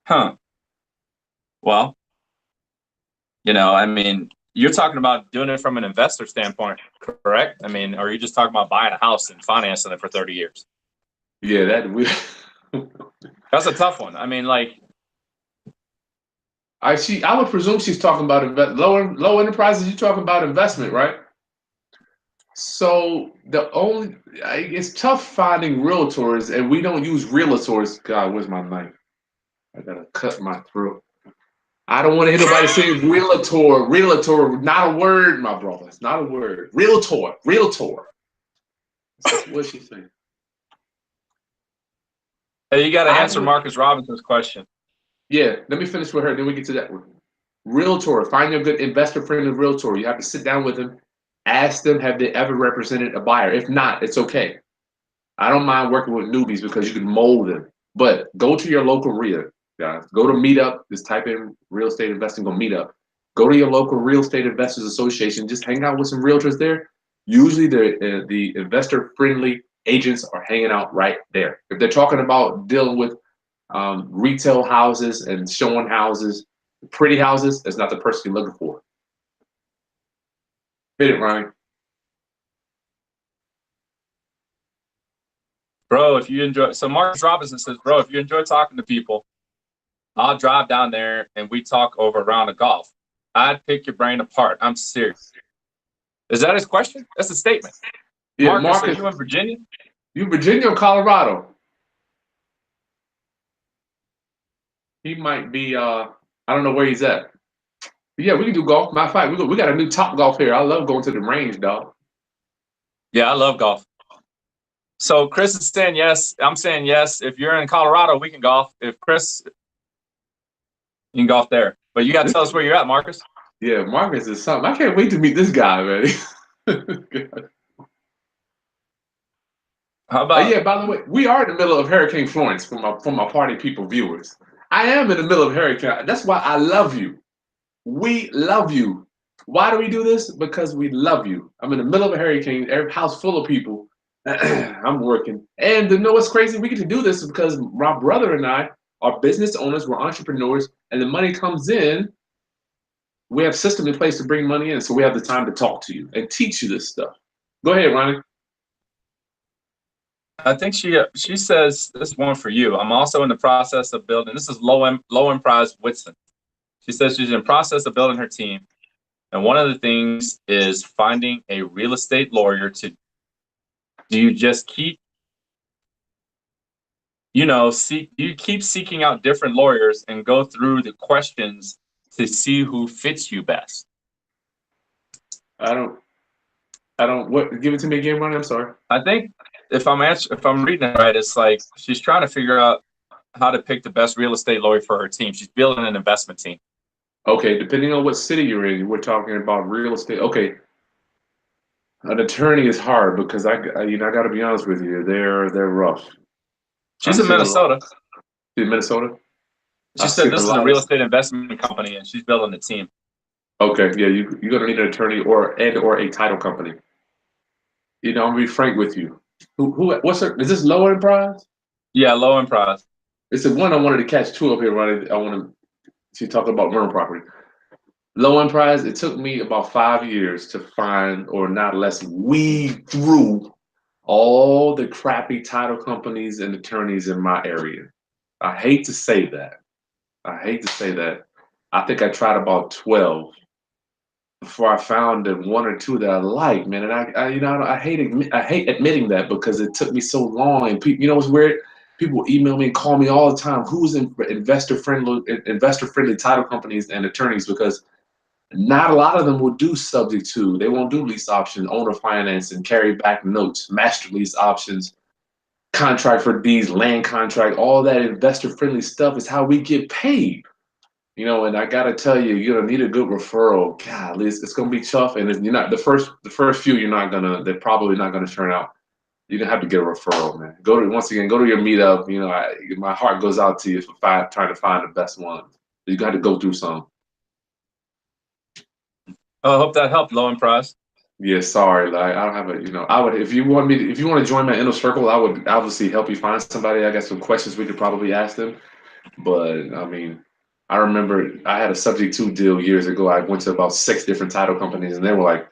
Huh. Well, I mean, you're talking about doing it from an investor standpoint, correct? I mean, or are you just talking about buying a house and financing it for 30 years? Yeah, that's a tough one. I mean, like, I would presume she's talking about low enterprises. You're talking about investment, right? So it's tough finding realtors, and we don't use realtors. God, where's my knife? I gotta cut my throat. I don't want to hear nobody saying realtor. Realtor, not a word, my brother. It's not a word. Realtor. What's she saying? Hey, you got to answer Marcus Robinson's question. Yeah, let me finish with her, then we get to that one. Realtor, find your good investor-friendly realtor. You have to sit down with them, ask them, have they ever represented a buyer? If not, it's okay. I don't mind working with newbies because you can mold them. But go to your local REIA, guys. Go to Meetup. Just type in real estate investing on Meetup. Go to your local real estate investors association. Just hang out with some realtors there. Usually the investor-friendly agents are hanging out right there. If they're talking about dealing with retail houses and showing houses, pretty houses, that's not the person you're looking for. Hit it, Ronnie. Bro, if you enjoy, so Marcus Robinson says, bro, if you enjoy talking to people, I'll drive down there and we talk over a round of golf. I'd pick your brain apart. I'm serious. Is that his question? That's a statement. Yeah, Marcus, are you in Virginia? You in Virginia or Colorado? He might be, I don't know where he's at. But yeah, we can do golf. Matter of fact, we got a new Top Golf here. I love going to the range, dog. Yeah, I love golf. So Chris is saying yes. I'm saying yes. If you're in Colorado, we can golf. If Chris, you can golf there. But you got to tell us where you're at, Marcus. Yeah, Marcus is something. I can't wait to meet this guy, man. How about? Yeah, by the way, we are in the middle of Hurricane Florence for my party people viewers. I am in the middle of hurricane. That's why I love you. We love you. Why do we do this? Because we love you. I'm in the middle of a hurricane, every house full of people. I'm working. And you know what's crazy? We get to do this because my brother and I are business owners, we're entrepreneurs, and the money comes in we have system in place to bring money in, so we have the time to talk to you and teach you this stuff. Go ahead, Ronnie. I think she says this is one for you. I'm also in the process of building. This is low prize Whitson. She says she's in process of building her team, and one of the things is finding a real estate lawyer to. Do you just keep, you keep seeking out different lawyers and go through the questions to see who fits you best? I don't. What? Give it to me again, Ronnie. I'm sorry. I think if I'm reading it right, it's like she's trying to figure out how to pick the best real estate lawyer for her team. She's building an investment team. Okay, depending on what city you're in, we're talking about real estate. Okay, an attorney is hard because I got to be honest with you, they're rough. She's I'm in seeing a lot. Minnesota. In Minnesota. She said this is a real estate investment company, and she's building a team. Okay, yeah, you're gonna need an attorney or a title company. I'm gonna be frank with you. Is this low end prize? Yeah, low end prize. It's the one I wanted to catch two up here, right? I want to talk about rental property. Low end prize, it took me about 5 years to find, or not less, weed through all the crappy title companies and attorneys in my area. I hate to say that. I think I tried about 12 before I found the one or two that I like, man. And I hate admitting that because it took me so long. And people, it's weird. People email me and call me all the time. Who's in investor friendly title companies and attorneys? Because not a lot of them will do subject to. They won't do lease option, owner finance, and carry back notes, master lease options, contract for deeds, land contract. All that investor friendly stuff is how we get paid. And I gotta tell you, you're gonna need a good referral. God, it's gonna be tough, and you're not the first few. They're probably not gonna turn out. You're gonna have to get a referral, man. Go to your meetup. My heart goes out to you for trying to find the best one. You got to go through some. Oh, I hope that helped, low end price. Yeah, sorry, like I don't have I would if you want to join my inner circle, I would obviously help you find somebody. I got some questions we could probably ask them, but I mean. I remember I had a subject to deal years ago. I went to about 6 different title companies, and they were like,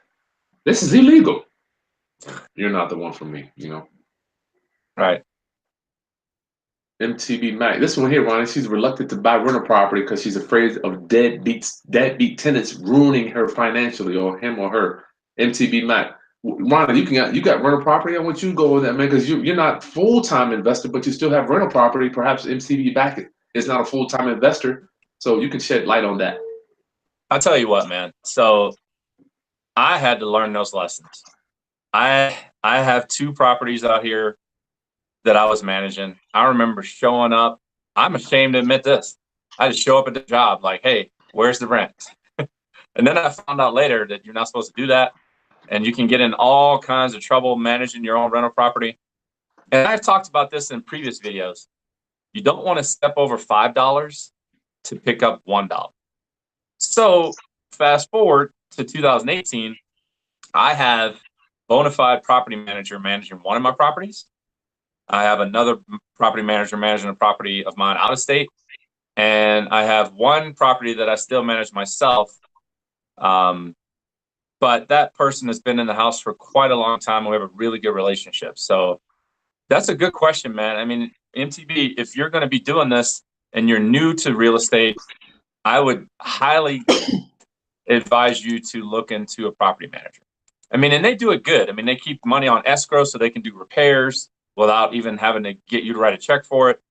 "This is illegal. You're not the one for me." Right. MTB Mac. This one here, Ronnie. She's reluctant to buy rental property because she's afraid of deadbeat tenants ruining her financially, or him or her. MTB Mac. Ronnie, you got rental property. I want you to go with that, man, because you're not full-time investor, but you still have rental property. Perhaps MTB Mac is not a full-time investor. So you can shed light on that. I'll tell you what, man. So I had to learn those lessons. I have 2 properties out here that I was managing. I remember showing up. I'm ashamed to admit this. I just show up at the job like, hey, where's the rent? And then I found out later that you're not supposed to do that. And you can get in all kinds of trouble managing your own rental property. And I've talked about this in previous videos. You don't want to step over $5 to pick up $1. So fast forward to 2018, I have bona fide property manager managing one of my properties. I have another property manager managing a property of mine out of state. And I have one property that I still manage myself. But that person has been in the house for quite a long time. And we have a really good relationship. So that's a good question, man. I mean, MTB, if you're going to be doing this and you're new to real estate, I would highly advise you to look into a property manager. I mean, and they do it good. I mean, they keep money on escrow so they can do repairs without even having to get you to write a check for it.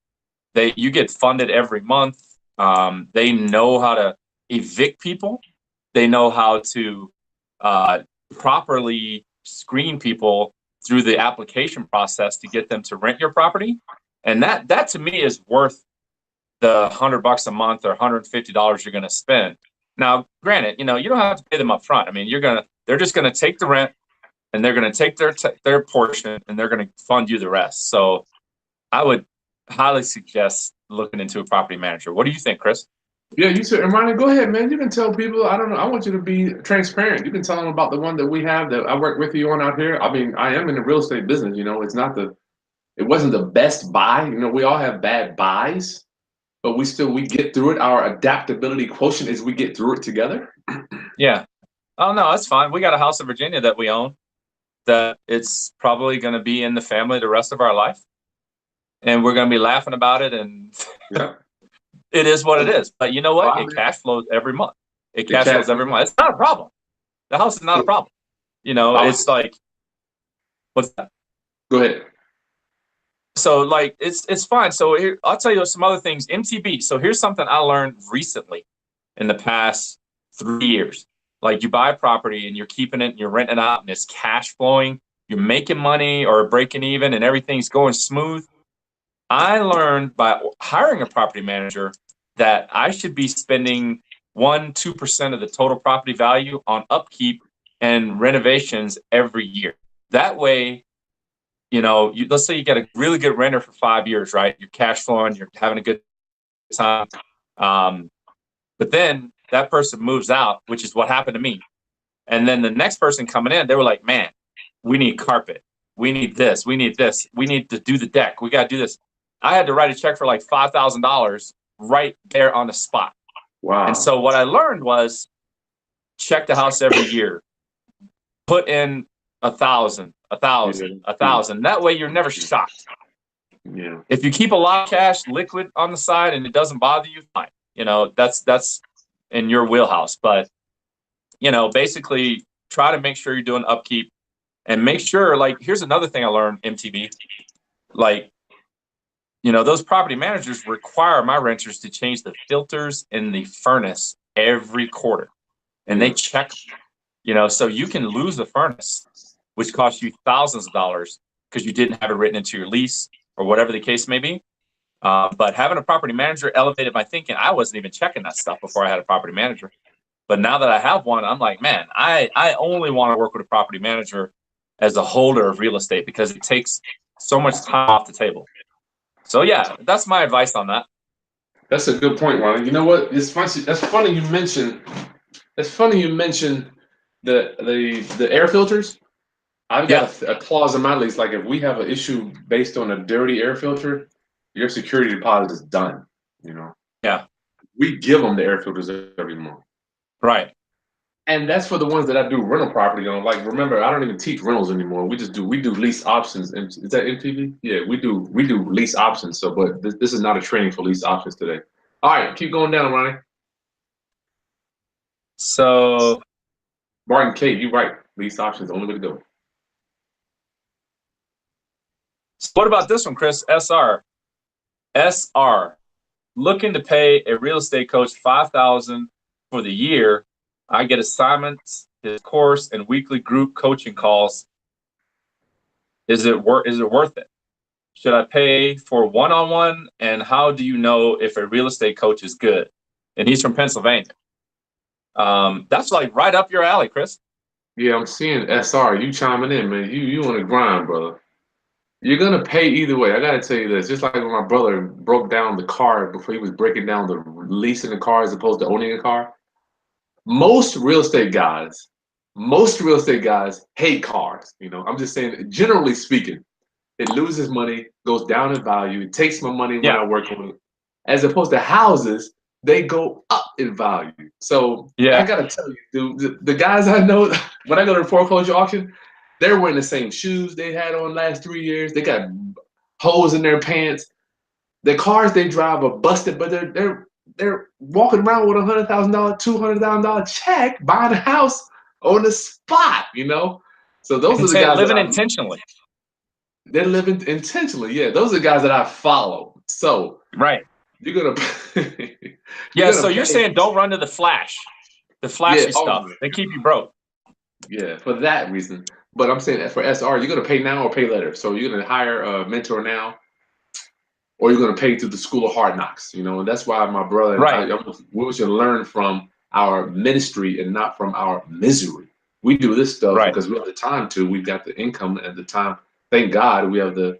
You get funded every month. They know how to evict people. They know how to properly screen people through the application process to get them to rent your property. And that to me is worth the $100 a month or $150 you're going to spend. Now, granted, you don't have to pay them up front. I mean, they're just going to take the rent and they're going to take their portion and they're going to fund you the rest. So I would highly suggest looking into a property manager. What do you think, Chris? Yeah, you said, and Ronnie, go ahead, man. You can tell people, I don't know, I want you to be transparent. You can tell them about the one that we have that I work with you on out here. I mean, I am in the real estate business, it wasn't the best buy. We all have bad buys. but we get through it. Our adaptability quotient is we get through it together. Yeah. Oh no, that's fine. We got a house in Virginia that we own that it's probably going to be in the family the rest of our life, and we're going to be laughing about it, and Yeah. it is what it is. But you know what? It Wow. cash flows every month. It It cash flows can. every month. It's not a problem. The house is not a problem. You know, Wow. it's like, what's that? Go ahead. So like it's fine. So here, I'll tell you some other things. MTB. So here's something I learned recently in the past 3 years. Like you buy a property and you're keeping it and you're renting it out and it's cash flowing, you're making money or breaking even and everything's going smooth. I learned by hiring a property manager that I should be spending 1-2% of the total property value on upkeep and renovations every year. That way, you know, let's say you get a really good renter for 5 years, right? You're cash flowing, you're having a good time. But then that person moves out, which is what happened to me. And then the next person coming in, they were like, man, we need carpet. We need this. We need this. We need to do the deck. We got to do this. I had to write a check for like $5,000 right there on the spot. Wow. And so what I learned was check the house every year, put in 1,000, 1,000, 1,000. That way you're never shocked. Yeah. If you keep a lot of cash liquid on the side and it doesn't bother you, fine. You know, that's in your wheelhouse. But, you know, basically try to make sure you're doing upkeep and make sure, like, here's another thing I learned, MTB. Like, you know, those property managers require my renters to change the filters in the furnace every quarter. And they check, you know, so you can lose the furnace, which costs you thousands of dollars because you didn't have it written into your lease or whatever the case may be. But having a property manager elevated my thinking. I wasn't even checking that stuff before I had a property manager. But now that I have one, I'm like, man, I only want to work with a property manager as a holder of real estate because it takes so much time off the table. So yeah, that's my advice on that. That's a good point, Ronnie. You know what? It's funny. That's funny you mentioned. That's funny you mentioned the air filters. I've got a clause in my lease, like if we have an issue based on a dirty air filter, your security deposit is done. You know. Yeah. We give them the air filters every month. Right. And that's for the ones that I do rental property on. Like, remember, I don't even teach rentals anymore. We do lease options. Is that MTV? Yeah, we do lease options. So, but this is not a training for lease options today. All right, keep going down, Ronnie. So, Martin K, you're right. Lease options, the only way to go. So what about this one, Chris? SR, looking to pay a real estate coach $5,000 for the year. I get assignments, his course, and weekly group coaching calls. Is it worth it? Should I pay for one-on-one? And how do you know if a real estate coach is good? And he's from Pennsylvania. That's like right up your alley, Chris. Yeah, I'm seeing SR. You chiming in, man. You on the grind, brother. You're gonna pay either way. I gotta tell you this. Just like when my brother broke down the car before he was breaking down the leasing the car as opposed to owning a car. Most real estate guys hate cars. You know, I'm just saying, generally speaking, it loses money, goes down in value. It takes my money when I work on it. As opposed to houses, they go up in value. So I gotta tell you, dude, the guys I know, when I go to the foreclosure auction, they're wearing the same shoes they had on last 3 years. They got holes in their pants. The cars they drive are busted, but they're walking around with $100,000, $200,000 check, buying a house on the spot. You know, so those are the guys living intentionally. They're living intentionally. Yeah, those are the guys that I follow. So right, you're gonna. So you're saying don't run to the flashy stuff. They keep you broke. Yeah, for that reason. But I'm saying for SR, you're gonna pay now or pay later. So you're gonna hire a mentor now, or you're gonna pay through the School of Hard Knocks. You know, and that's why my brother and we want you to learn from our ministry and not from our misery. We do this stuff because we have the time to. We've got the income and the time. Thank God we have the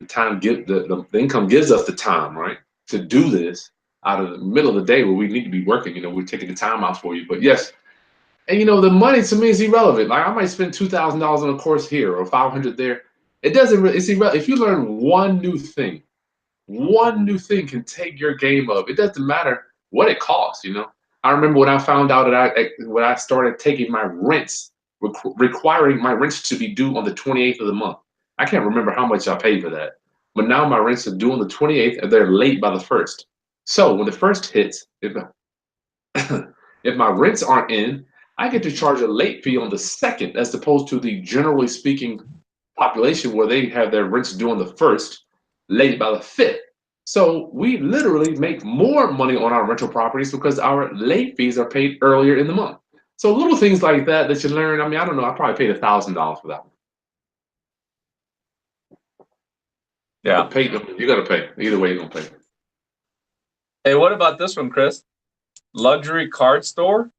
time. The income gives us the time, right, to do this out of the middle of the day where we need to be working. You know, we're taking the time out for you. But yes. And you know, the money to me is irrelevant. Like I might spend $2,000 on a course here or $500 there. It doesn't. It's irrelevant. If you learn one new thing One new thing can take your game up. It doesn't matter what it costs, you know. I remember when I found out that when I started taking my rents, requiring my rents to be due on the 28th of the month. I can't remember how much I paid for that, but now my rents are due on the 28th and they're late by the first. So when the first hits, if if my rents aren't in, I get to charge a late fee on the second, as opposed to the generally speaking population where they have their rents due on the first, late by the fifth. So we literally make more money on our rental properties because our late fees are paid earlier in the month. So little things like that that you learn. I mean, I don't know. I probably paid $1,000 for that one. Yeah. But pay, you got to pay. Either way, you're gonna pay. Hey, what about this one, Chris? Luxury card store.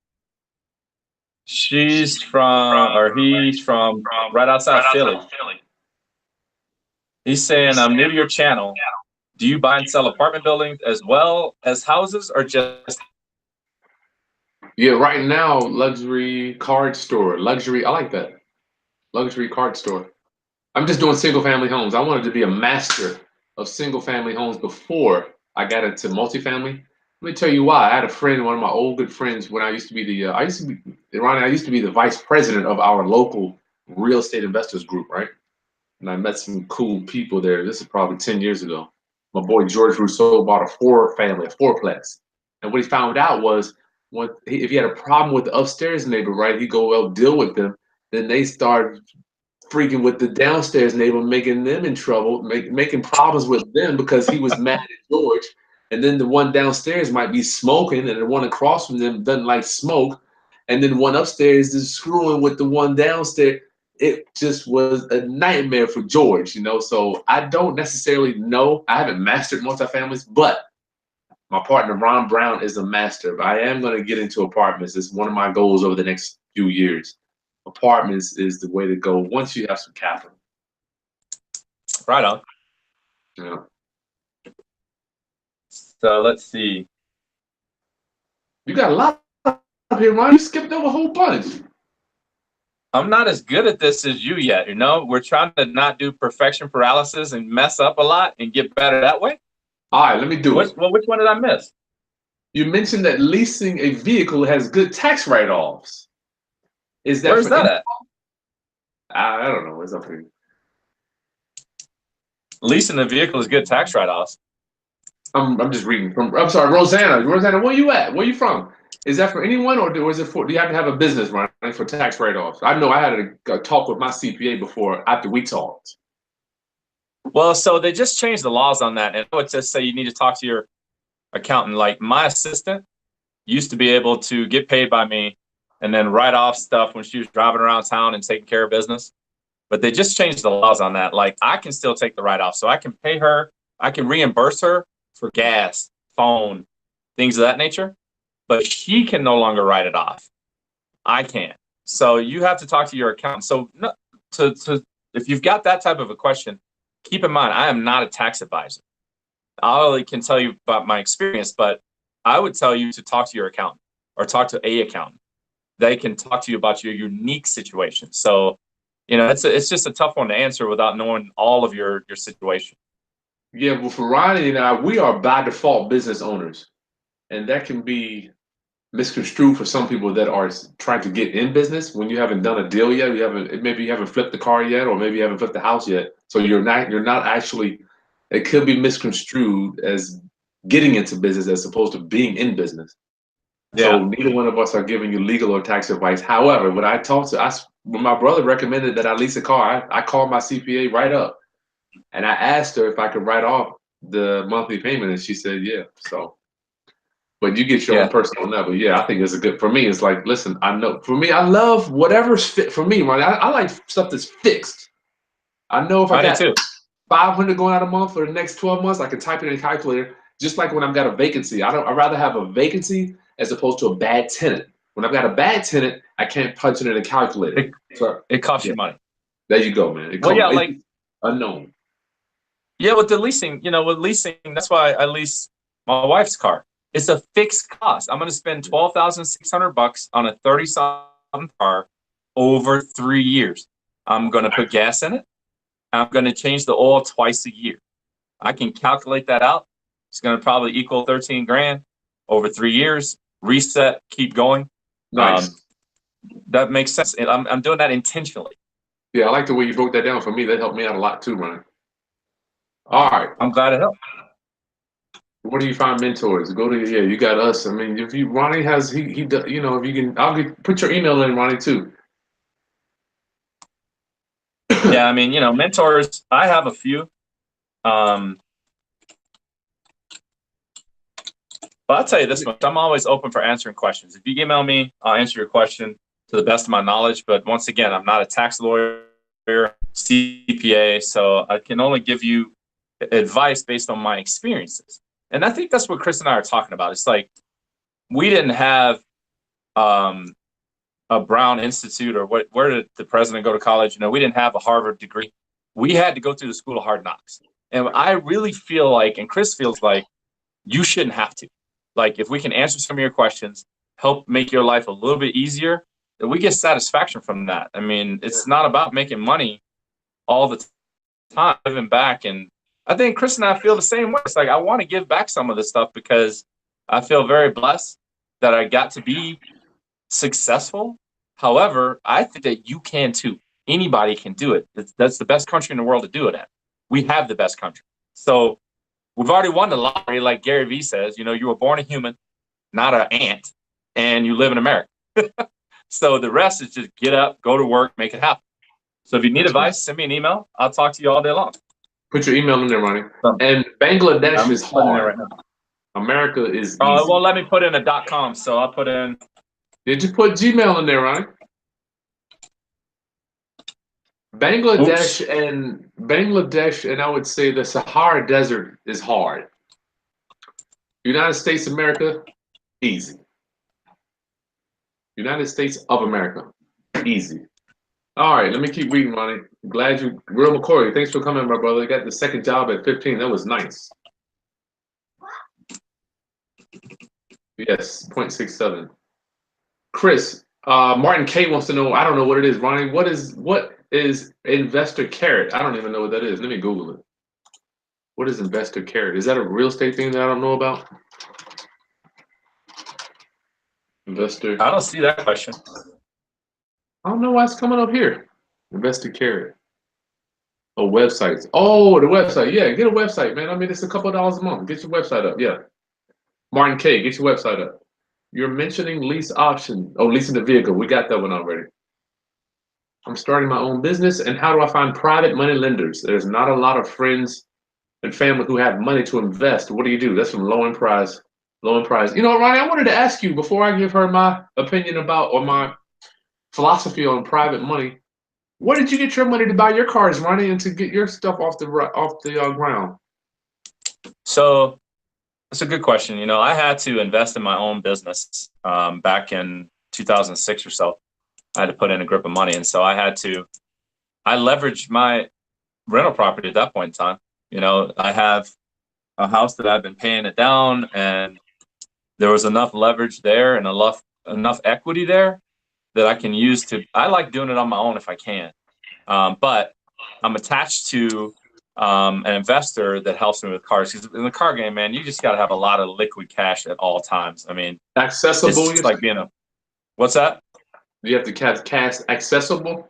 She's from, or he's from right outside Philly. He's saying, I'm new to your channel. Do you buy and sell apartment buildings as well as houses, or just? Yeah, right now, luxury card store. Luxury, I like that. Luxury card store. I'm just doing single family homes. I wanted to be a master of single family homes before I got into multifamily. Let me tell you why. I had a friend, one of my old good friends, when I used to be Ronnie, I used to be the vice president of our local real estate investors group, right? And I met some cool people there. This is probably 10 years ago. My boy George Rousseau bought a fourplex. And what he found out was if he had a problem with the upstairs neighbor, right, he'd go out deal with them. Then they start freaking with the downstairs neighbor, making them in trouble, making problems with them because he was mad at George. And then the one downstairs might be smoking, and the one across from them doesn't like smoke. And then one upstairs is screwing with the one downstairs. It just was a nightmare for George, you know. So I don't necessarily know. I haven't mastered multifamilies, but my partner Ron Brown is a master. But I am going to get into apartments. It's one of my goals over the next few years. Apartments is the way to go once you have some capital. Right on. Yeah. So let's see. You got a lot up here, Ron. You skipped over a whole bunch. I'm not as good at this as you yet. You know, we're trying to not do perfection paralysis and mess up a lot and get better that way. All right, let me do it. Well, which one did I miss? You mentioned that leasing a vehicle has good tax write-offs. Is that Where's that at? I don't know. It's up here. Leasing a vehicle is good tax write-offs. I'm just reading from. I'm sorry, Rosanna. Rosanna, where you at? Where you from? Is that for anyone, or is it for? Do you have to have a business running for tax write-offs? I know I had a talk with my CPA before after we talked. Well, so they just changed the laws on that, and I would just say you need to talk to your accountant. Like my assistant used to be able to get paid by me and then write off stuff when she was driving around town and taking care of business. But they just changed the laws on that. Like I can still take the write-off, so I can pay her, I can reimburse her for gas, phone, things of that nature, but she can no longer write it off. I can't. So you have to talk to your accountant. So if you've got that type of a question, keep in mind, I am not a tax advisor. I only can tell you about my experience, but I would tell you to talk to your accountant or talk to a accountant. They can talk to you about your unique situation. So, you know, it's just a tough one to answer without knowing all of your situation. Yeah, well, for Ronnie and I, we are by default business owners, and that can be misconstrued for some people that are trying to get in business when you haven't done a deal yet. Maybe you haven't flipped the car yet, or maybe you haven't flipped the house yet. So you're not actually. It could be misconstrued as getting into business as opposed to being in business. Yeah. So neither one of us are giving you legal or tax advice. However, when my brother recommended that I lease a car, I called my CPA right up. And I asked her if I could write off the monthly payment, and she said, yeah. So, but you get your own personal level. Yeah, I think it's for me, it's like, listen, I know, for me, I love whatever's fit for me, right? I like stuff that's fixed. I know if I got 500 going out a month for the next 12 months, I can type it in a calculator. Just like when I've got a vacancy, I'd rather have a vacancy as opposed to a bad tenant. When I've got a bad tenant, I can't punch it in a calculator. It costs you money. There you go, man. Like unknown. Yeah, with the leasing, that's why I lease my wife's car. It's a fixed cost. I'm going to spend $12,600 on a 30-something car over 3 years. I'm going to put gas in it. I'm going to change the oil twice a year. I can calculate that out. It's going to probably equal 13 grand over 3 years. Reset, keep going. Nice. That makes sense. And I'm doing that intentionally. Yeah, I like the way you broke that down for me. That helped me out a lot too, Ronnie. All right. I'm glad it helped. Where do you find mentors? Go to you got us. I mean, if you Ronnie has you know, if you can, put your email in, Ronnie, too. Yeah, I mean, mentors. I have a few. But I'll tell you this much: I'm always open for answering questions. If you email me, I'll answer your question to the best of my knowledge. But once again, I'm not a tax lawyer, CPA, so I can only give you advice based on my experiences. And I think that's what Chris and I are talking about. It's like we didn't have a Brown Institute or where did the president go to college? We didn't have a Harvard degree. We had to go through the school of hard knocks. And I really feel like, and Chris feels like, you shouldn't have to. Like, if we can answer some of your questions, help make your life a little bit easier, we get satisfaction from that. I mean, it's not about making money all the time, giving back. And I think Chris and I feel the same way. It's like, I want to give back some of this stuff because I feel very blessed that I got to be successful. However, I think that you can too. Anybody can do it. That's the best country in the world to do it at. We have the best country. So we've already won the lottery, like Gary Vee says. You were born a human, not an ant, and you live in America. So the rest is just get up, go to work, make it happen. So if you need advice, send me an email. I'll talk to you all day long. Put your email in there, Ronnie. And Bangladesh is hard. Right now. America is easy. Well, let me put in a .com. So I'll put in. Did you put Gmail in there, Ronnie? Bangladesh and I would say the Sahara Desert is hard. United States of America, easy. United States of America, easy. All right, let me keep reading, Ronnie. Glad you, Real McCoy, thanks for coming, my brother. You got the second job at 15. That was nice. Yes, 0.67. Chris, Martin K wants to know, I don't know what it is, Ronnie. What is investor carrot? I don't even know what that is. Let me Google it. What is investor carrot? Is that a real estate thing that I don't know about? Investor. I don't see that question. I don't know why it's coming up here. Investor carrot. Oh, websites. Oh, the website. Yeah, get a website, man. I mean, it's a couple of dollars a month. Get your website up. Yeah. Martin K, get your website up. You're mentioning lease option. Oh, leasing the vehicle. We got that one already. I'm starting my own business, and how do I find private money lenders? There's not a lot of friends and family who have money to invest. What do you do? That's from Low and Prize. Low and Prize. You know, Ronnie, I wanted to ask you before I give her my opinion about or my philosophy on private money. Where did you get your money to buy your cars, Ronnie, and to get your stuff off the ground? So that's a good question. I had to invest in my own business back in 2006 or so. I had to put in a grip of money. And so I leveraged my rental property at that point in time. I have a house that I've been paying it down, and there was enough leverage there and enough equity there that I can use I like doing it on my own if I can. But I'm attached to an investor that helps me with cars. Because in the car game, man, you just got to have a lot of liquid cash at all times. I mean, accessible. It's like what's that? You have to cash accessible.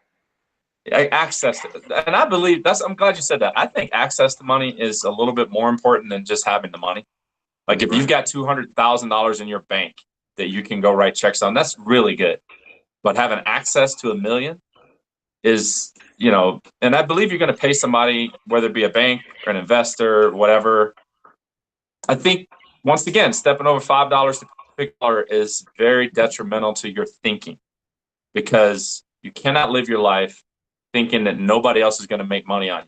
Access to, and I believe I'm glad you said that. I think access to money is a little bit more important than just having the money. Like if you've got $200,000 in your bank that you can go write checks on, that's really good. But having access to $1 million is, and I believe you're going to pay somebody, whether it be a bank or an investor, whatever. I think once again, stepping over $5 to pick dollar is very detrimental to your thinking, because you cannot live your life thinking that nobody else is going to make money on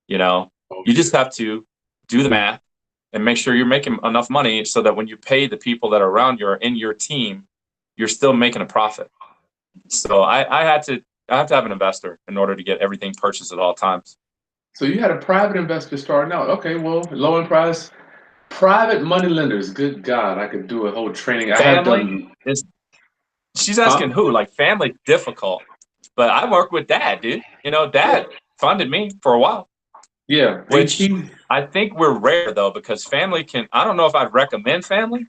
you. You just have to do the math and make sure you're making enough money so that when you pay the people that are around you or in your team, you're still making a profit. So I have to have an investor in order to get everything purchased at all times. So you had a private investor starting out. Okay, well, Low and Prize, private money lenders. Good God, I could do a whole training. She's asking who? Like, family difficult, but I work with Dad, dude. Dad funded me for a while. Yeah, which I think we're rare though, because family can, I don't know if I'd recommend family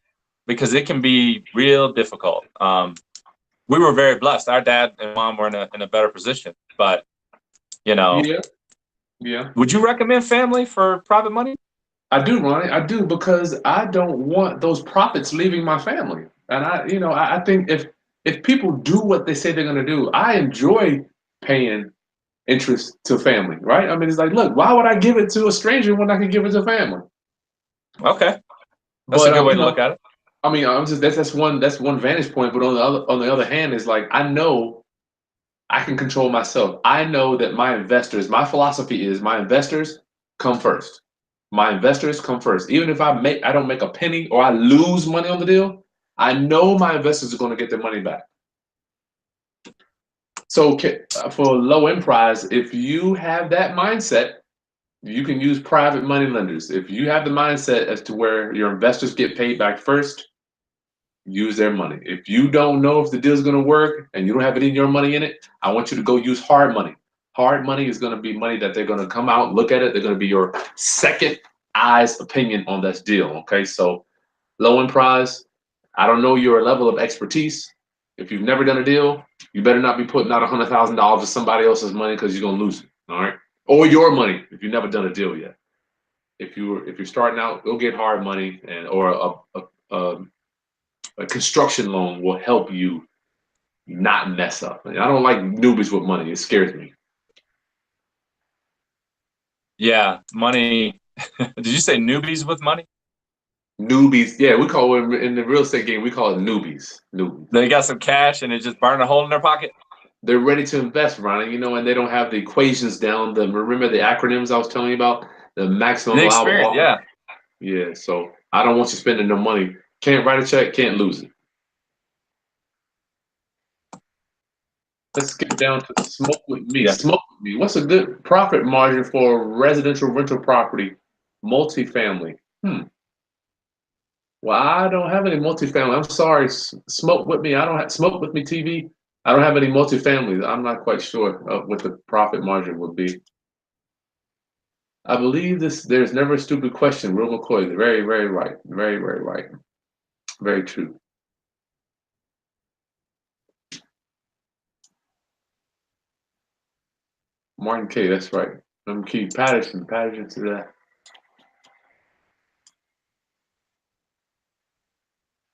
because it can be real difficult. We were very blessed. Our dad and mom were in a better position, but you know, yeah, yeah. would you recommend family for private money? I do, Ronnie. I do because I don't want those profits leaving my family. And I think if people do what they say they're going to do, I enjoy paying interest to family, right? I mean, it's like, look, why would I give it to a stranger when I can give it to family? Okay. That's a But good way to look at it. I mean, I'm just that's one vantage point. But on the other hand, is like I know I can control myself. I know that my philosophy is my investors come first. My investors come first. Even if I don't make a penny or I lose money on the deal, I know my investors are going to get their money back. So for low end prize, if you have that mindset, you can use private money lenders. If you have the mindset as to where your investors get paid back first, use their money. If you don't know if the deal is going to work and you don't have any of your money in it, I want you to go use hard money. Hard money is going to be money that they're going to come out, look at it. They're going to be your second eyes opinion on this deal. Okay, so low end prize. I don't know your level of expertise. If you've never done a deal, you better not be putting out $100,000 to somebody else's money because you're going to lose it. All right, or your money if you've never done a deal yet. If you're starting out, go get hard money or a construction loan will help you not mess up. I don't like newbies with money. It scares me. Yeah, money. Did you say newbies with money? Newbies, yeah, we call it in the real estate game. We call it newbies. Newbies. They got some cash and it's just burning a hole in their pocket. They're ready to invest, Ronnie. And they don't have the equations down. Remember the acronyms I was telling you about? The maximum The allowable experience, offer. yeah. Yeah. So I don't want you spending no money. Can't write a check. Can't lose it. Let's get down to smoke with me. Yeah. Smoke with me. What's a good profit margin for residential rental property, multifamily? Well, I don't have any multifamily. I'm sorry. Smoke with me. I don't have smoke with me TV. I don't have any multifamily. I'm not quite sure of what the profit margin would be. I believe this. There's never a stupid question. Real McCoy. Very, very right. Very, very right. Very true. Martin K. That's right. I'm Keith Patterson. Patterson to that.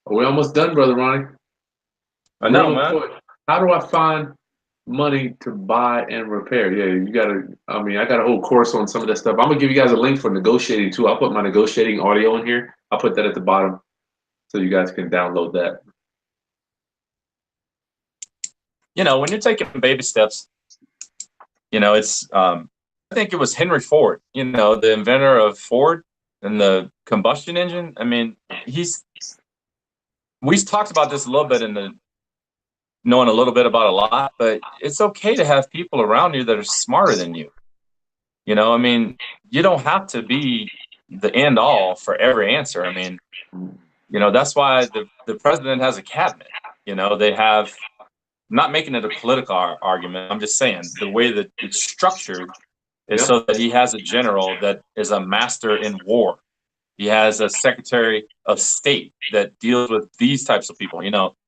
We're almost done, brother Ronnie. I Real know, man. McCoy. How do I find money to buy and repair? Yeah, you gotta. I mean, I got a whole course on some of that stuff. I'm gonna give you guys a link for negotiating too. I'll put my negotiating audio in here. I'll put that at the bottom so you guys can download that. When you're taking baby steps, it's I think it was Henry Ford, the inventor of Ford and the combustion engine. I mean, we talked about this a little bit in the knowing a little bit about a lot, but it's okay to have people around you that are smarter than you. I mean, you don't have to be the end all for every answer. I mean, that's why the president has a cabinet. They have, I'm not making it a political argument. I'm just saying the way that it's structured is so that he has a general that is a master in war. He has a secretary of state that deals with these types of people.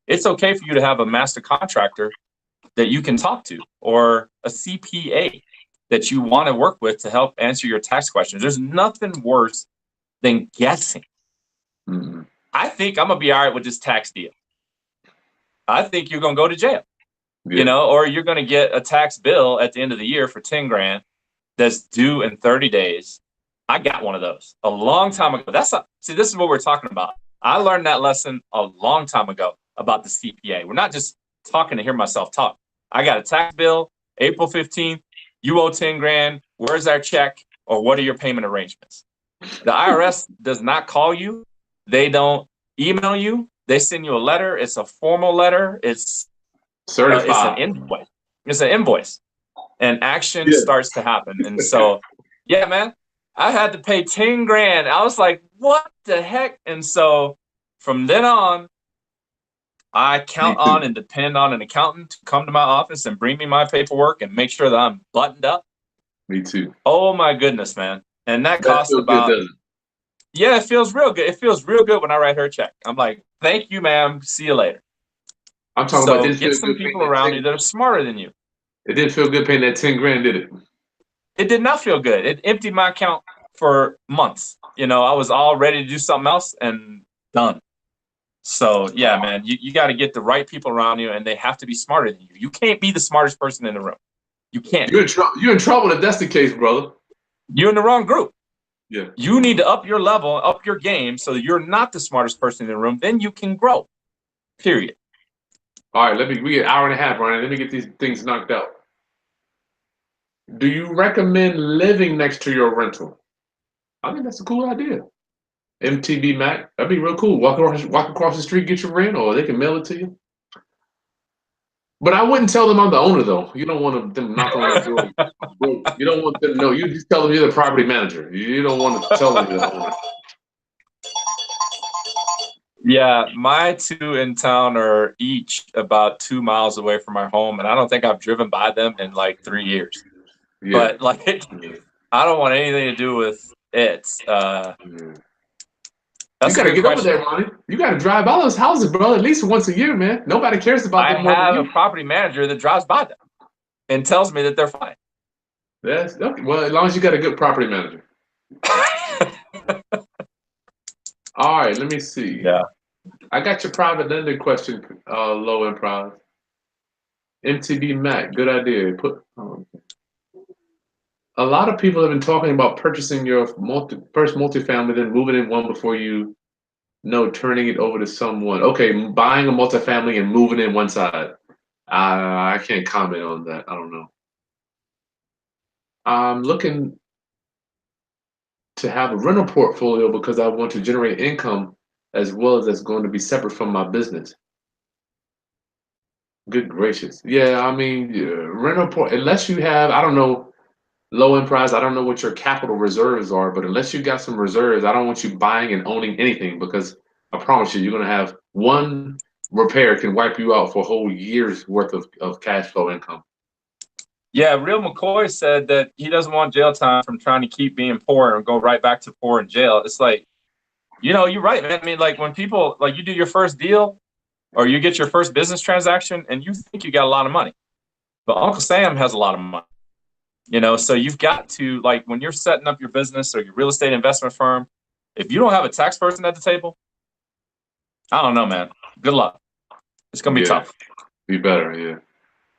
It's okay for you to have a master contractor that you can talk to or a CPA that you want to work with to help answer your tax questions. There's nothing worse than guessing. Mm-hmm. I think I'm going to be all right with this tax deal. I think you're going to go to jail, or you're going to get a tax bill at the end of the year for 10 grand that's due in 30 days. I got one of those a long time ago. See, this is what we're talking about. I learned that lesson a long time ago about the CPA. We're not just talking to hear myself talk. I got a tax bill, April 15th. You owe 10 grand. Where's our check? Or what are your payment arrangements? The IRS does not call you. They don't email you. They send you a letter. It's a formal letter. It's certified. It's an invoice. It's an invoice. And action starts to happen. And so, yeah, man, I had to pay 10 grand. I was like, what the heck? And so from then on, I count on and depend on an accountant to come to my office and bring me my paperwork and make sure that I'm buttoned up. Me too. Oh my goodness, man. And that That cost feels good, about, doesn't it? yeah, it feels real good. It feels real good when I write her a check. I'm like, thank you, ma'am. See you later. I'm talking about So didn't get feel some good paying people that around you 10. that are smarter than you. It didn't feel good paying that 10 grand, did it? It did not feel good. It emptied my account for months. You know, I was all ready to do something else and done. So yeah, man, you got to get the right people around you, and they have to be smarter than you. You can't be the smartest person in the room. You can't. You're in trouble if that's the case, brother. You're in the wrong group. Yeah. You need to up your level, up your game, so that you're not the smartest person in the room. Then you can grow. Period. All right, we get an hour and a half, Ronnie. Let me get these things knocked out. Do you recommend living next to your rental? I think that's a cool idea. MTB Mac, that'd be real cool. Walk across the street, get your rent, or they can mail it to you. But I wouldn't tell them I'm the owner, though. You don't want them knocking on your door. You don't want them to know. You just tell them you're the property manager. You don't want to tell them you're the owner. Yeah, my two in town are each about 2 miles away from our home, and I don't think I've driven by them in like 3 years. Yeah. But like, I don't want anything to do with it. You That's a got to good get over question. there, Ronnie. You got to drive by those houses, bro, at least once a year, man. Nobody cares about I them more than have a you. property manager that drives by them and tells me that they're fine. That's okay. Well, as long as you got a good property manager. All right, let me see. Yeah. I got your private lender question, low improv. MTB Mac, good idea. A lot of people have been talking about purchasing your first multifamily, then moving in one before you know turning it over to someone. Okay, buying a multifamily and moving in one side. I can't comment on that. I don't know. I'm looking to have a rental portfolio because I want to generate income as well as that's going to be separate from my business. Good gracious. Yeah, I mean, rental port, unless you have, I don't know, low end price, I don't know what your capital reserves are, but unless you got some reserves, I don't want you buying and owning anything because I promise you, you're going to have one repair can wipe you out for a whole year's worth of cash flow income. Yeah, Real McCoy said that he doesn't want jail time from trying to keep being poor and go right back to poor in jail. It's like, you know, you're right, man. I mean, like when people, like you do your first deal or you get your first business transaction and you think you got a lot of money, but Uncle Sam has a lot of money, you know? So you've got to, like, when you're setting up your business or your real estate investment firm, if you don't have a tax person at the table, I don't know, man. Good luck. It's going to be tough. Be better, yeah.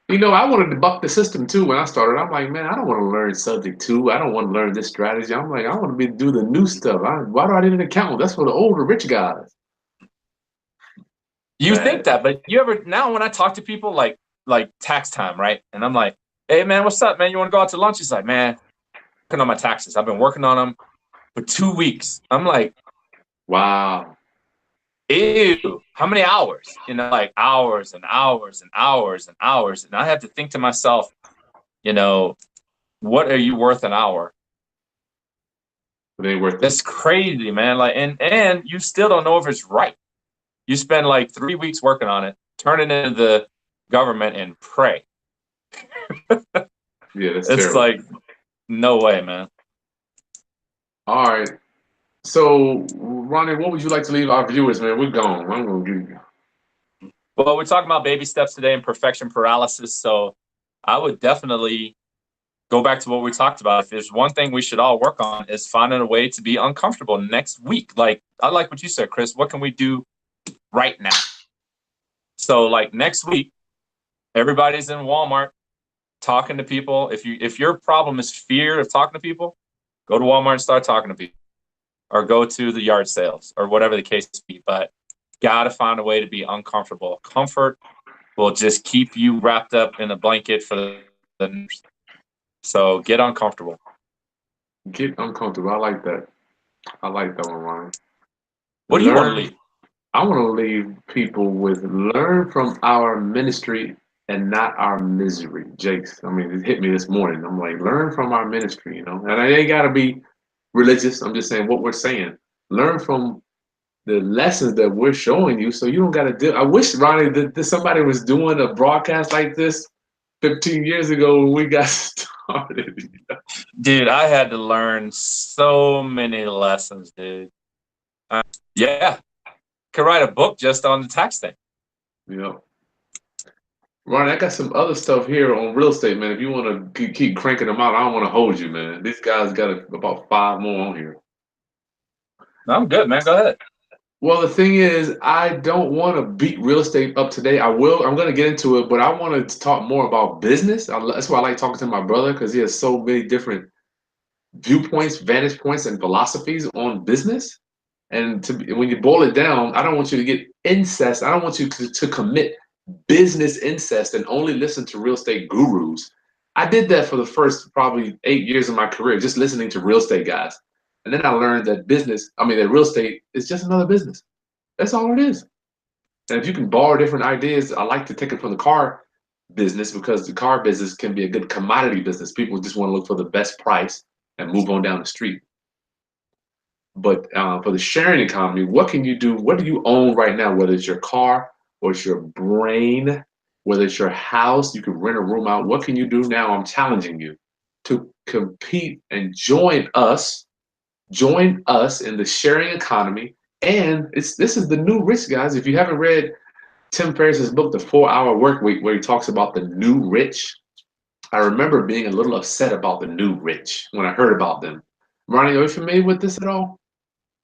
You know, I wanted to buck the system too when I started. I'm like, man, I don't want to learn subject two. I don't want to learn this strategy. I'm like, I want to do the new stuff. Why do I need an accountant? That's for the older rich guys. You think that, but you ever, now when I talk to people like tax time, right? And I'm like, hey, man, what's up, man? You want to go out to lunch? He's like, man, working on my taxes. I've been working on them for 2 weeks. I'm like, wow. Ew, how many hours? You know, like hours and hours and hours and hours. And I have to think to myself, you know, what are you worth an hour? It ain't worth it. That's crazy, man. Like, and you still don't know if it's right. You spend like 3 weeks working on it, turn it into the government and pray. Yeah, that's It's terrible. like, no way, man. All right. So, Ronnie, what would you like to leave our viewers, man? We're gone. I'm going to give you. Well, we're talking about baby steps today and perfection paralysis. So I would definitely go back to what we talked about. If there's one thing we should all work on is finding a way to be uncomfortable next week. Like, I like what you said, Chris. What can we do right now? So like next week, everybody's in Walmart talking to people. If your problem is fear of talking to people, go to Walmart and start talking to people, or go to the yard sales or whatever the case be. But got to find a way to be uncomfortable. Comfort will just keep you wrapped up in a blanket for the. So get uncomfortable. Get uncomfortable. I like that. I like that one, Ronnie. What do you want to leave? I want to leave people with learn from our ministry and not our misery. Jake's, I mean, it hit me this morning. I'm like, learn from our ministry, you know? And I ain't got to be religious. I'm just saying what we're saying. Learn from the lessons that we're showing you so you don't got to do. I wish, Ronnie, that somebody was doing a broadcast like this 15 years ago when we got started. Dude, I had to learn so many lessons, dude. Yeah, could write a book just on the tax thing. You know, Ronnie, I got some other stuff here on real estate, man. If you want to keep cranking them out, I don't want to hold you, man. These guys got about five more on here. No, I'm good, man. Go ahead. Well, the thing is, I don't want to beat real estate up today. I will. I'm going to get into it, but I want to talk more about business. That's why I like talking to my brother because he has so many different viewpoints, vantage points, and philosophies on business. And when you boil it down, I don't want you to get incest. I don't want you to commit business incest and only listen to real estate gurus. I did that for the first probably 8 years of my career, just listening to real estate guys. And then I learned that that real estate is just another business. That's all it is. And if you can borrow different ideas, I like to take it from the car business because the car business can be a good commodity business. People just want to look for the best price and move on down the street. But for the sharing economy, what can you do? What do you own right now? Whether it's your car or it's your brain, whether it's your house, you can rent a room out. What can you do now? I'm challenging you to compete and join us. Join us in the sharing economy. And this is the new rich, guys. If you haven't read Tim Ferriss's book, The 4 Hour Work Week, where he talks about the new rich, I remember being a little upset about the new rich when I heard about them. Ronnie, are you familiar with this at all?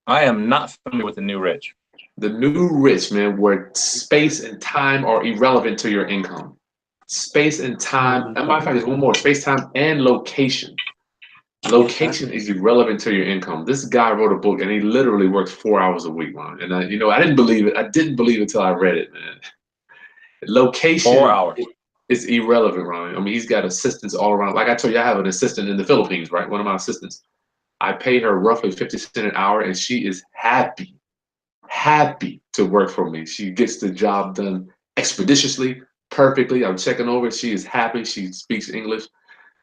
I am not familiar with the new rich. The new rich, man, where space and time are irrelevant to your income. Space and time, as a matter of fact, there's one more, space, time, and location. Location is irrelevant to your income. This guy wrote a book and he literally works 4 hours a week, man. And I didn't believe it. I didn't believe it until I read it, man. 4 Location hours. is irrelevant, Ronnie. I mean, he's got assistants all around. Like I told you, I have an assistant in the Philippines, right? One of my assistants. I pay her roughly 50 cents an hour and she is happy to work for me. She gets the job done expeditiously, perfectly. I'm checking over. She is happy. She speaks English.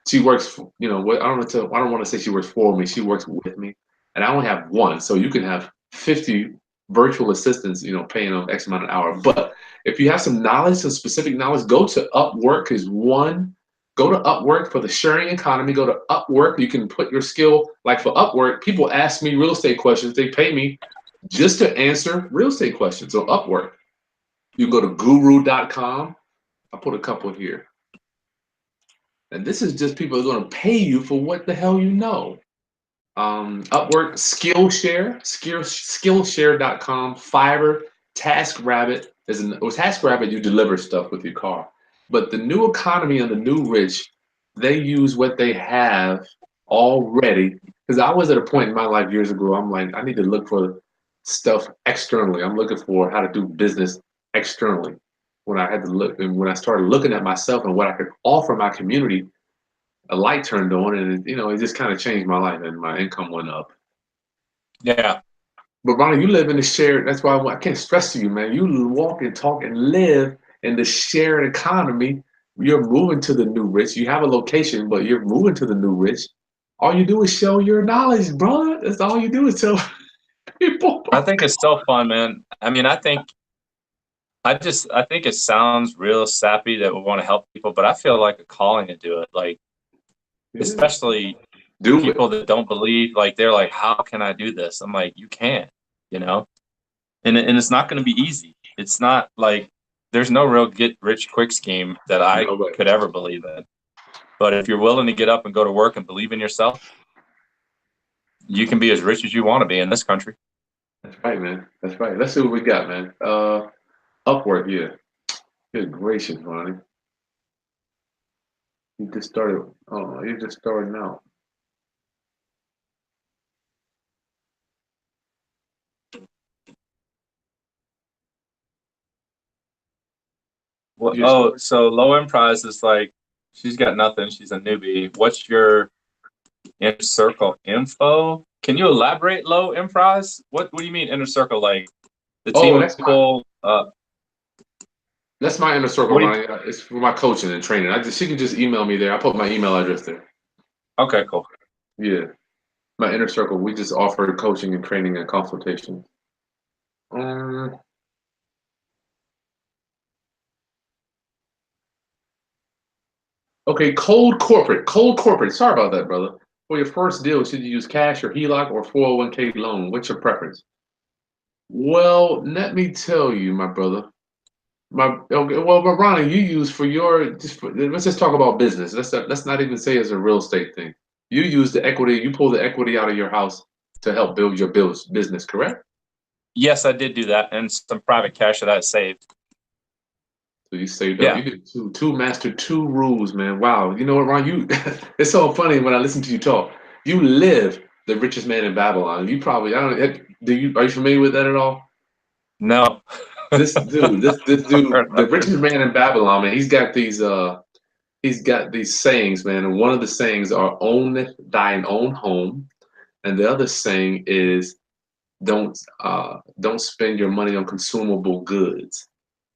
She works, I don't want to say she works for me. She works with me. And I only have one. So you can have 50 virtual assistants, paying them X amount an hour. But if you have some knowledge, some specific knowledge, go to Upwork is one. Go to Upwork for the sharing economy. Go to Upwork. You can put your skill, like for Upwork, people ask me real estate questions. They pay me just to answer real estate questions on Upwork. You can go to guru.com. I'll put a couple here. And this is just people who are going to pay you for what the hell you know. Upwork, Skillshare, Skillshare.com, Fiverr, TaskRabbit. With TaskRabbit, you deliver stuff with your car. But the new economy and the new rich, they use what they have already. Because I was at a point in my life years ago, I'm like, I need to look for stuff externally. I'm looking for how to do business externally. When I had to look, and when I started looking at myself and what I could offer my community, a light turned on, and it just kind of changed my life, and my income went up. Yeah. But Ronnie, you live in the shared. That's why I can't stress to you, man. You walk and talk and live in the shared economy. You're moving to the new rich. You have a location, but you're moving to the new rich. All you do is show your knowledge, bro. That's all you do is tell people. I think it's so fun, man. I mean, I think it sounds real sappy that we want to help people, but I feel like a calling to do it. Like, especially people that don't believe, like they're like, how can I do this? I'm like, you can, and it's not going to be easy. It's not like there's no real get rich quick scheme that I could ever believe in. But if you're willing to get up and go to work and believe in yourself, you can be as rich as you want to be in this country. That's right, man. That's right. Let's see what we got, man. Upwork, yeah. Good gracious, Ronnie. You just started. Oh, you just started now. Well, so low end prize is like, she's got nothing. She's a newbie. What's your inner circle info? Can you elaborate low end prize? What do you mean inner circle? Like the team of people? That's my inner circle, Ronnie. It's for my coaching and training. She can just email me there. I put my email address there. Okay, cool. Yeah. My inner circle, we just offer coaching and training and consultation. Okay, cold corporate. Cold corporate. Sorry about that, brother. For your first deal, should you use cash or HELOC or 401k loan? What's your preference? Well, let me tell you, my brother. But Ronnie, you use for your let's just talk about business. Let's not even say it's a real estate thing. You use the equity. You pull the equity out of your house to help build your business, correct? Yes, I did do that, and some private cash that I saved. So you saved up. Yeah. You did mastered two rules, man. Wow. You know what, Ron? You it's so funny when I listen to you talk. You live the richest man in Babylon. You probably I don't do you are you familiar with that at all? No. This dude, the richest man in Babylon, man. He's got these sayings, man. And one of the sayings are own thine own home, and the other saying is don't spend your money on consumable goods.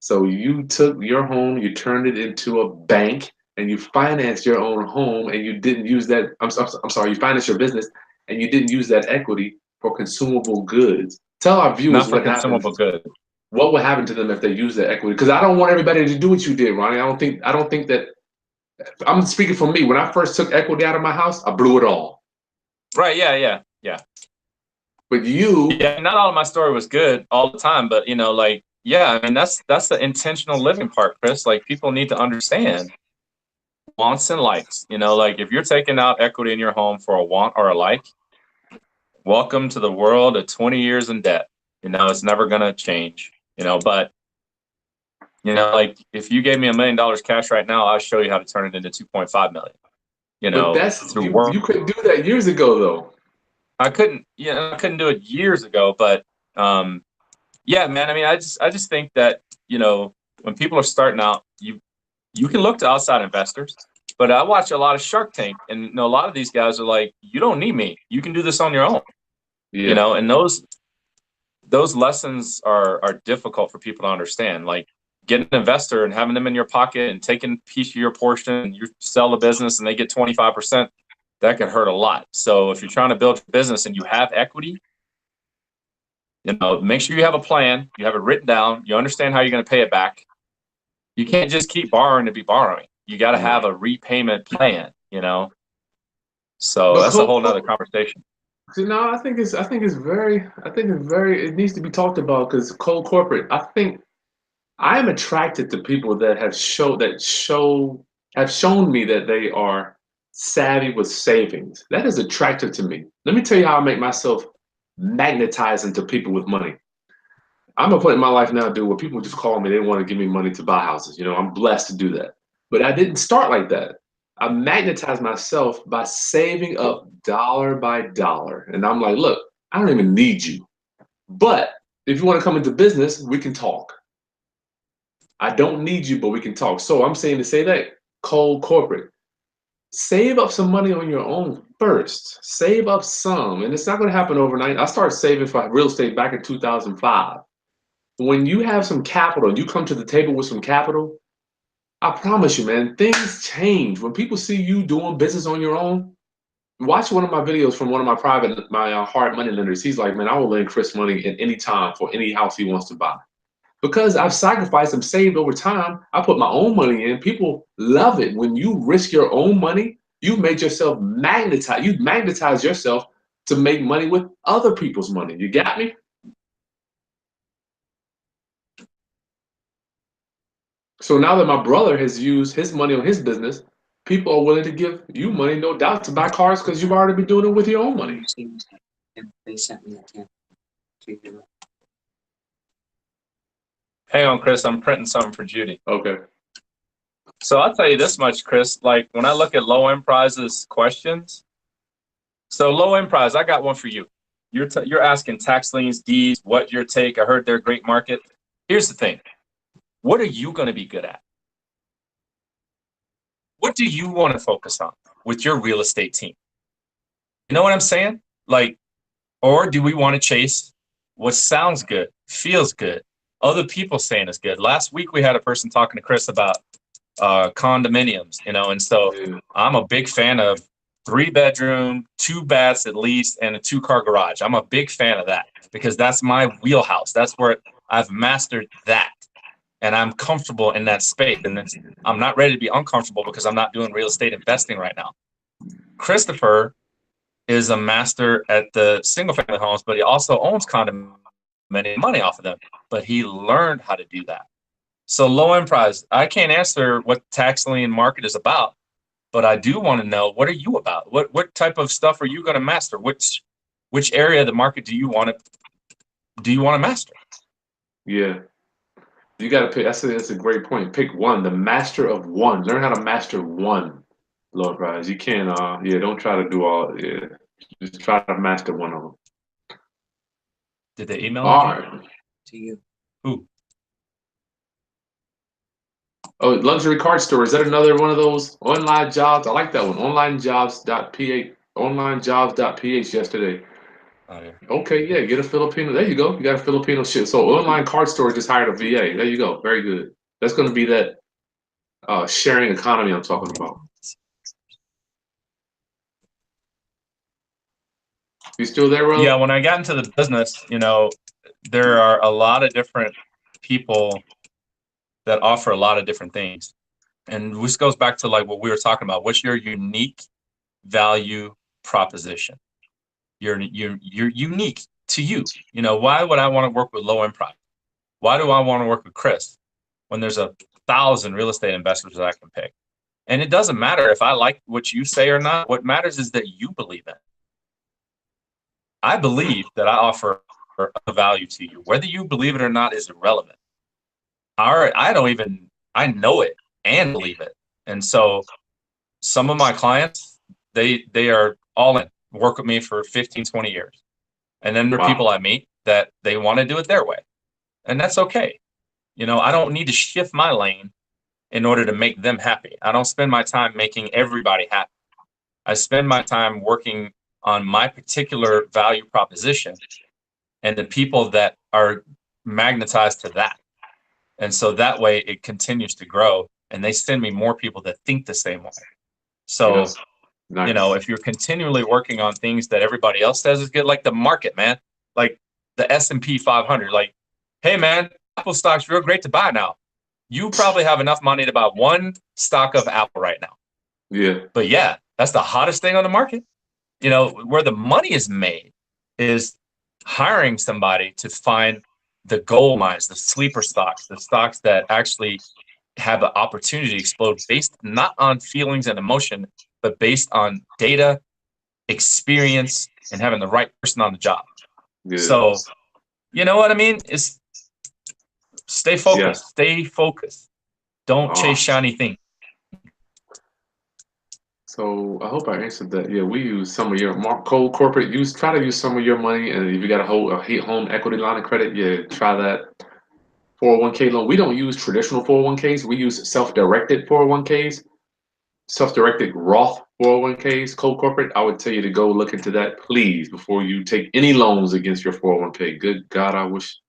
So you took your home, you turned it into a bank, and you financed your own home, and you didn't use that. I'm sorry, you financed your business, and you didn't use that equity for consumable goods. Tell our viewers Not for what consumable happens. good. What will happen to them if they use that equity? Because I don't want everybody to do what you did, Ronnie. I don't think that. I'm speaking for me. When I first took equity out of my house, I blew it all. Right. Yeah. But you, Yeah. Not all of my story was good all the time, but like, yeah, I mean, that's the intentional living part, Chris. Like, people need to understand wants and likes. Like, if you're taking out equity in your home for a want or a like, welcome to the world of 20 years in debt. It's never gonna change. But like, if you gave me $1 million cash right now, I'll show you how to turn it into 2.5 million. but that's Through you. work. You couldn't do that years ago, though. I couldn't. I couldn't do it years ago, but yeah, man. I mean, I just think that when people are starting out, you can look to outside investors, but I watch a lot of Shark Tank, and a lot of these guys are like, you don't need me. You can do this on your own. Yeah. And those lessons are difficult for people to understand. Like, getting an investor and having them in your pocket and taking a piece of your portion, and you sell the business and they get 25%, that can hurt a lot. So if you're trying to build a business and you have equity, make sure you have a plan, you have it written down, you understand how you're going to pay it back. You can't just keep borrowing to be borrowing. You got to have a repayment plan. So But that's a whole nother conversation. no, it needs to be talked about because cold corporate. I think I am attracted to people that have shown me that they are savvy with savings. That is attractive to me. Let me tell you how I make myself magnetizing to people with money. I'm a point in my life now, dude, where people just call me, they want to give me money to buy houses. I'm blessed to do that. But I didn't start like that. I magnetized myself by saving up dollar by dollar. And I'm like, look, I don't even need you. But if you want to come into business, we can talk. I don't need you, but we can talk. So I'm saying to say that cold corporate, save up some money on your own first. Save up some. And it's not going to happen overnight. I started saving for real estate back in 2005. When you have some capital, you come to the table with some capital, I promise you, man, things change. When people see you doing business on your own, watch one of my videos from one of my hard money lenders. He's like, man, I will lend Chris money at any time for any house he wants to buy. Because I've sacrificed and saved over time, I put my own money in. People love it. When you risk your own money, you've made yourself magnetize. You've magnetized yourself to make money with other people's money. You got me? So now that my brother has used his money on his business, people are willing to give you money, no doubt, to buy cars because you've already been doing it with your own money. They sent me that. Hang on, Chris. I'm printing something for Judy. Okay. So I'll tell you this much, Chris. Like, when I look at low end prizes questions, so low end prize, I got one for you. You're asking tax liens, deeds, what your take. I heard they're a great market. Here's the thing. What are you going to be good at? What do you want to focus on with your real estate team? You know what I'm saying? Like, or do we want to chase what sounds good, feels good, other people saying it's good? Last week, we had a person talking to Chris about condominiums, and so I'm a big fan of 3-bedroom, 2 baths at least, and a 2-car garage. I'm a big fan of that because that's my wheelhouse. That's where I've mastered that. and I'm comfortable in that space. And I'm not ready to be uncomfortable because I'm not doing real estate investing right now. Christopher is a master at the single family homes, but he also owns condominiums, making money off of them. But he learned how to do that. So low end price, I can't answer what tax lien market is about, but I do want to know, what are you about? What type of stuff are you going to master? Which area of the market do you want to master? Yeah. You got to pick. That's a great point. Pick one, the master of one. Learn how to master one, low price. You can't, don't try to do all, just try to master one of them. Did they email All me? right. To you. Who? Oh, luxury card store. Is that another one of those online jobs? I like that one. Onlinejobs.ph. Onlinejobs.ph yesterday. Oh, yeah. Okay, yeah, get a Filipino. There you go. You got a Filipino shit. So online card store just hired a VA. There you go. Very good. That's going to be that sharing economy I'm talking about. You still there, Ro? Yeah, when I got into the business, there are a lot of different people that offer a lot of different things. And this goes back to like what we were talking about. What's your unique value proposition? You're unique to you. Why would I want to work with low end price? Why do I want to work with Chris when there's 1,000 real estate investors that I can pick? And it doesn't matter if I like what you say or not. What matters is that you believe in it. I believe that I offer a value to you. Whether you believe it or not is irrelevant. I know it and believe it. And so some of my clients, they are all in, work with me for 15, 20 years. And then there are people I meet that they want to do it their way. And that's okay. I don't need to shift my lane in order to make them happy. I don't spend my time making everybody happy. I spend my time working on my particular value proposition and the people that are magnetized to that. And so that way it continues to grow, and they send me more people that think the same way. So, nice. If you're continually working on things that everybody else says is good, like the market, man, like the S&P 500, like, hey, man, Apple stock's real great to buy now. You probably have enough money to buy one stock of Apple right now. Yeah. But yeah, that's the hottest thing on the market. Where the money is made is hiring somebody to find the gold mines, the sleeper stocks, the stocks that actually have an opportunity to explode based not on feelings and emotion, but based on data, experience, and having the right person on the job. Good. So, you know what I mean? It's stay focused. Yeah. Stay focused. Don't chase shiny things. So I hope I answered that. Yeah, we use some of your cold corporate. Try to use some of your money, and if you got a home equity line of credit, yeah, try that. 401k loan. We don't use traditional 401ks. We use self-directed 401ks, self-directed Roth 401ks, cold corporate. I would tell you to go look into that, please, before you take any loans against your 401k. Good God, I wish.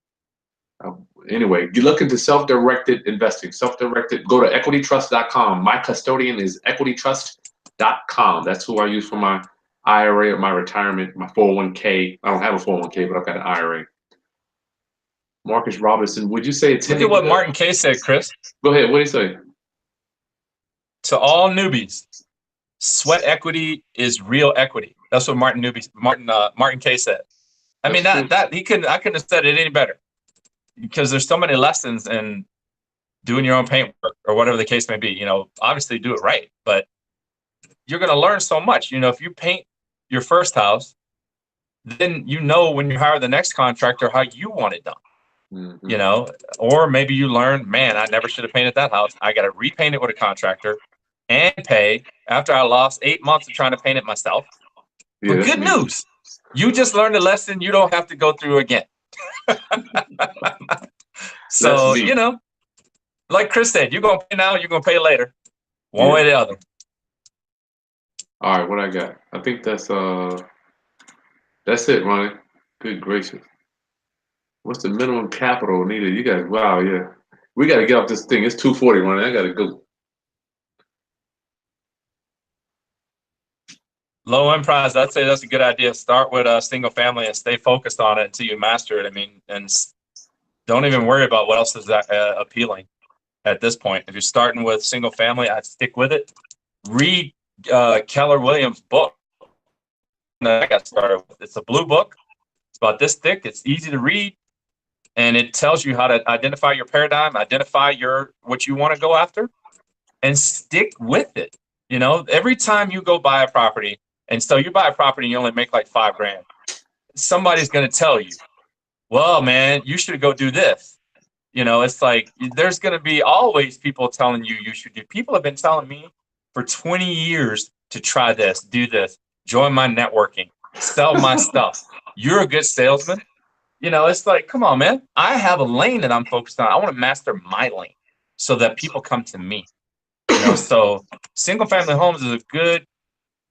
Anyway, you look into self-directed investing. Self-directed. Go to equitytrust.com. My custodian is equitytrust.com. That's who I use for my IRA or my retirement, my 401k. I don't have a 401k, but I've got an IRA. Marcus Robinson, would you say Look at what Martin K said, Chris. Go ahead. What did he say? To all newbies, sweat equity is real equity. That's what Martin K said. I mean, I couldn't have said it any better, because there's so many lessons in doing your own paintwork or whatever the case may be. Obviously do it right, but you're going to learn so much. If you paint your first house, then when you hire the next contractor how you want it done. Mm-hmm. Or maybe you learn, man, I never should have painted that house. I got to repaint it with a contractor and pay after I lost 8 months of trying to paint it myself. Yeah, but good news, you just learned a lesson you don't have to go through again. So, like Chris said, you're going to pay now, you're going to pay later. One way or the other. All right, what I got? I think that's it, Ronnie. Good gracious. What's the minimum capital needed? You guys, wow, yeah. We got to get off this thing. It's 2:40, Ronnie. I got to go. Low end price, I'd say that's a good idea. Start with a single family and stay focused on it until you master it. I mean, and Don't even worry about what else is that appealing at this point. If you're starting with single family, I'd stick with it. Read Keller Williams' book that I got started with. It's a blue book. It's about this thick. It's easy to read, and it tells you how to identify your paradigm, identify what you want to go after, and stick with it. You know, every time you go buy a property, and so you buy a property and you only make like $5,000, somebody's going to tell you, well, man, you should go do this. You know, it's like there's going to be always people telling you should do. People have been telling me for 20 years to try this, do this, join my networking, sell my stuff. You're a good salesman. You know, it's like, come on, man. I have a lane that I'm focused on. I want to master my lane so that people come to me. You know, so single family homes is a good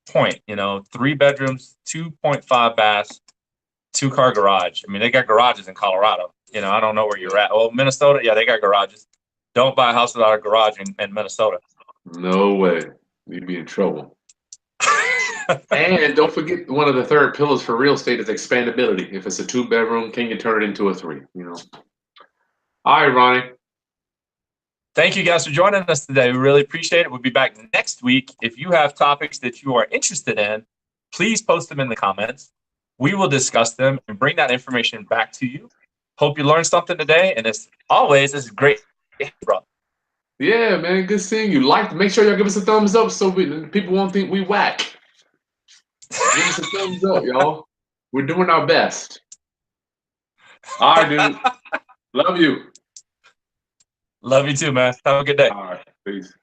point. You know, 3 bedrooms, 2.5 baths, 2-car garage. I mean, they got garages in Colorado. You know, I don't know where you're at. Well, Minnesota, yeah, they got garages. Don't buy a house without a garage in Minnesota. No way. You'd be in trouble. And don't forget, one of the third pillars for real estate is expandability. If it's a 2-bedroom, can you turn it into a 3? You know. All right, Ronnie. Thank you guys for joining us today. We really appreciate it. We'll be back next week. If you have topics that you are interested in, please post them in the comments. We will discuss them and bring that information back to you. Hope you learned something today. And as always, it's great, bro. Yeah, man. Good seeing you. Make sure y'all give us a thumbs up so people won't think we whack. Give us a thumbs up, y'all. We're doing our best. All right, dude. Love you. Love you too, man. Have a good day. All right. Peace.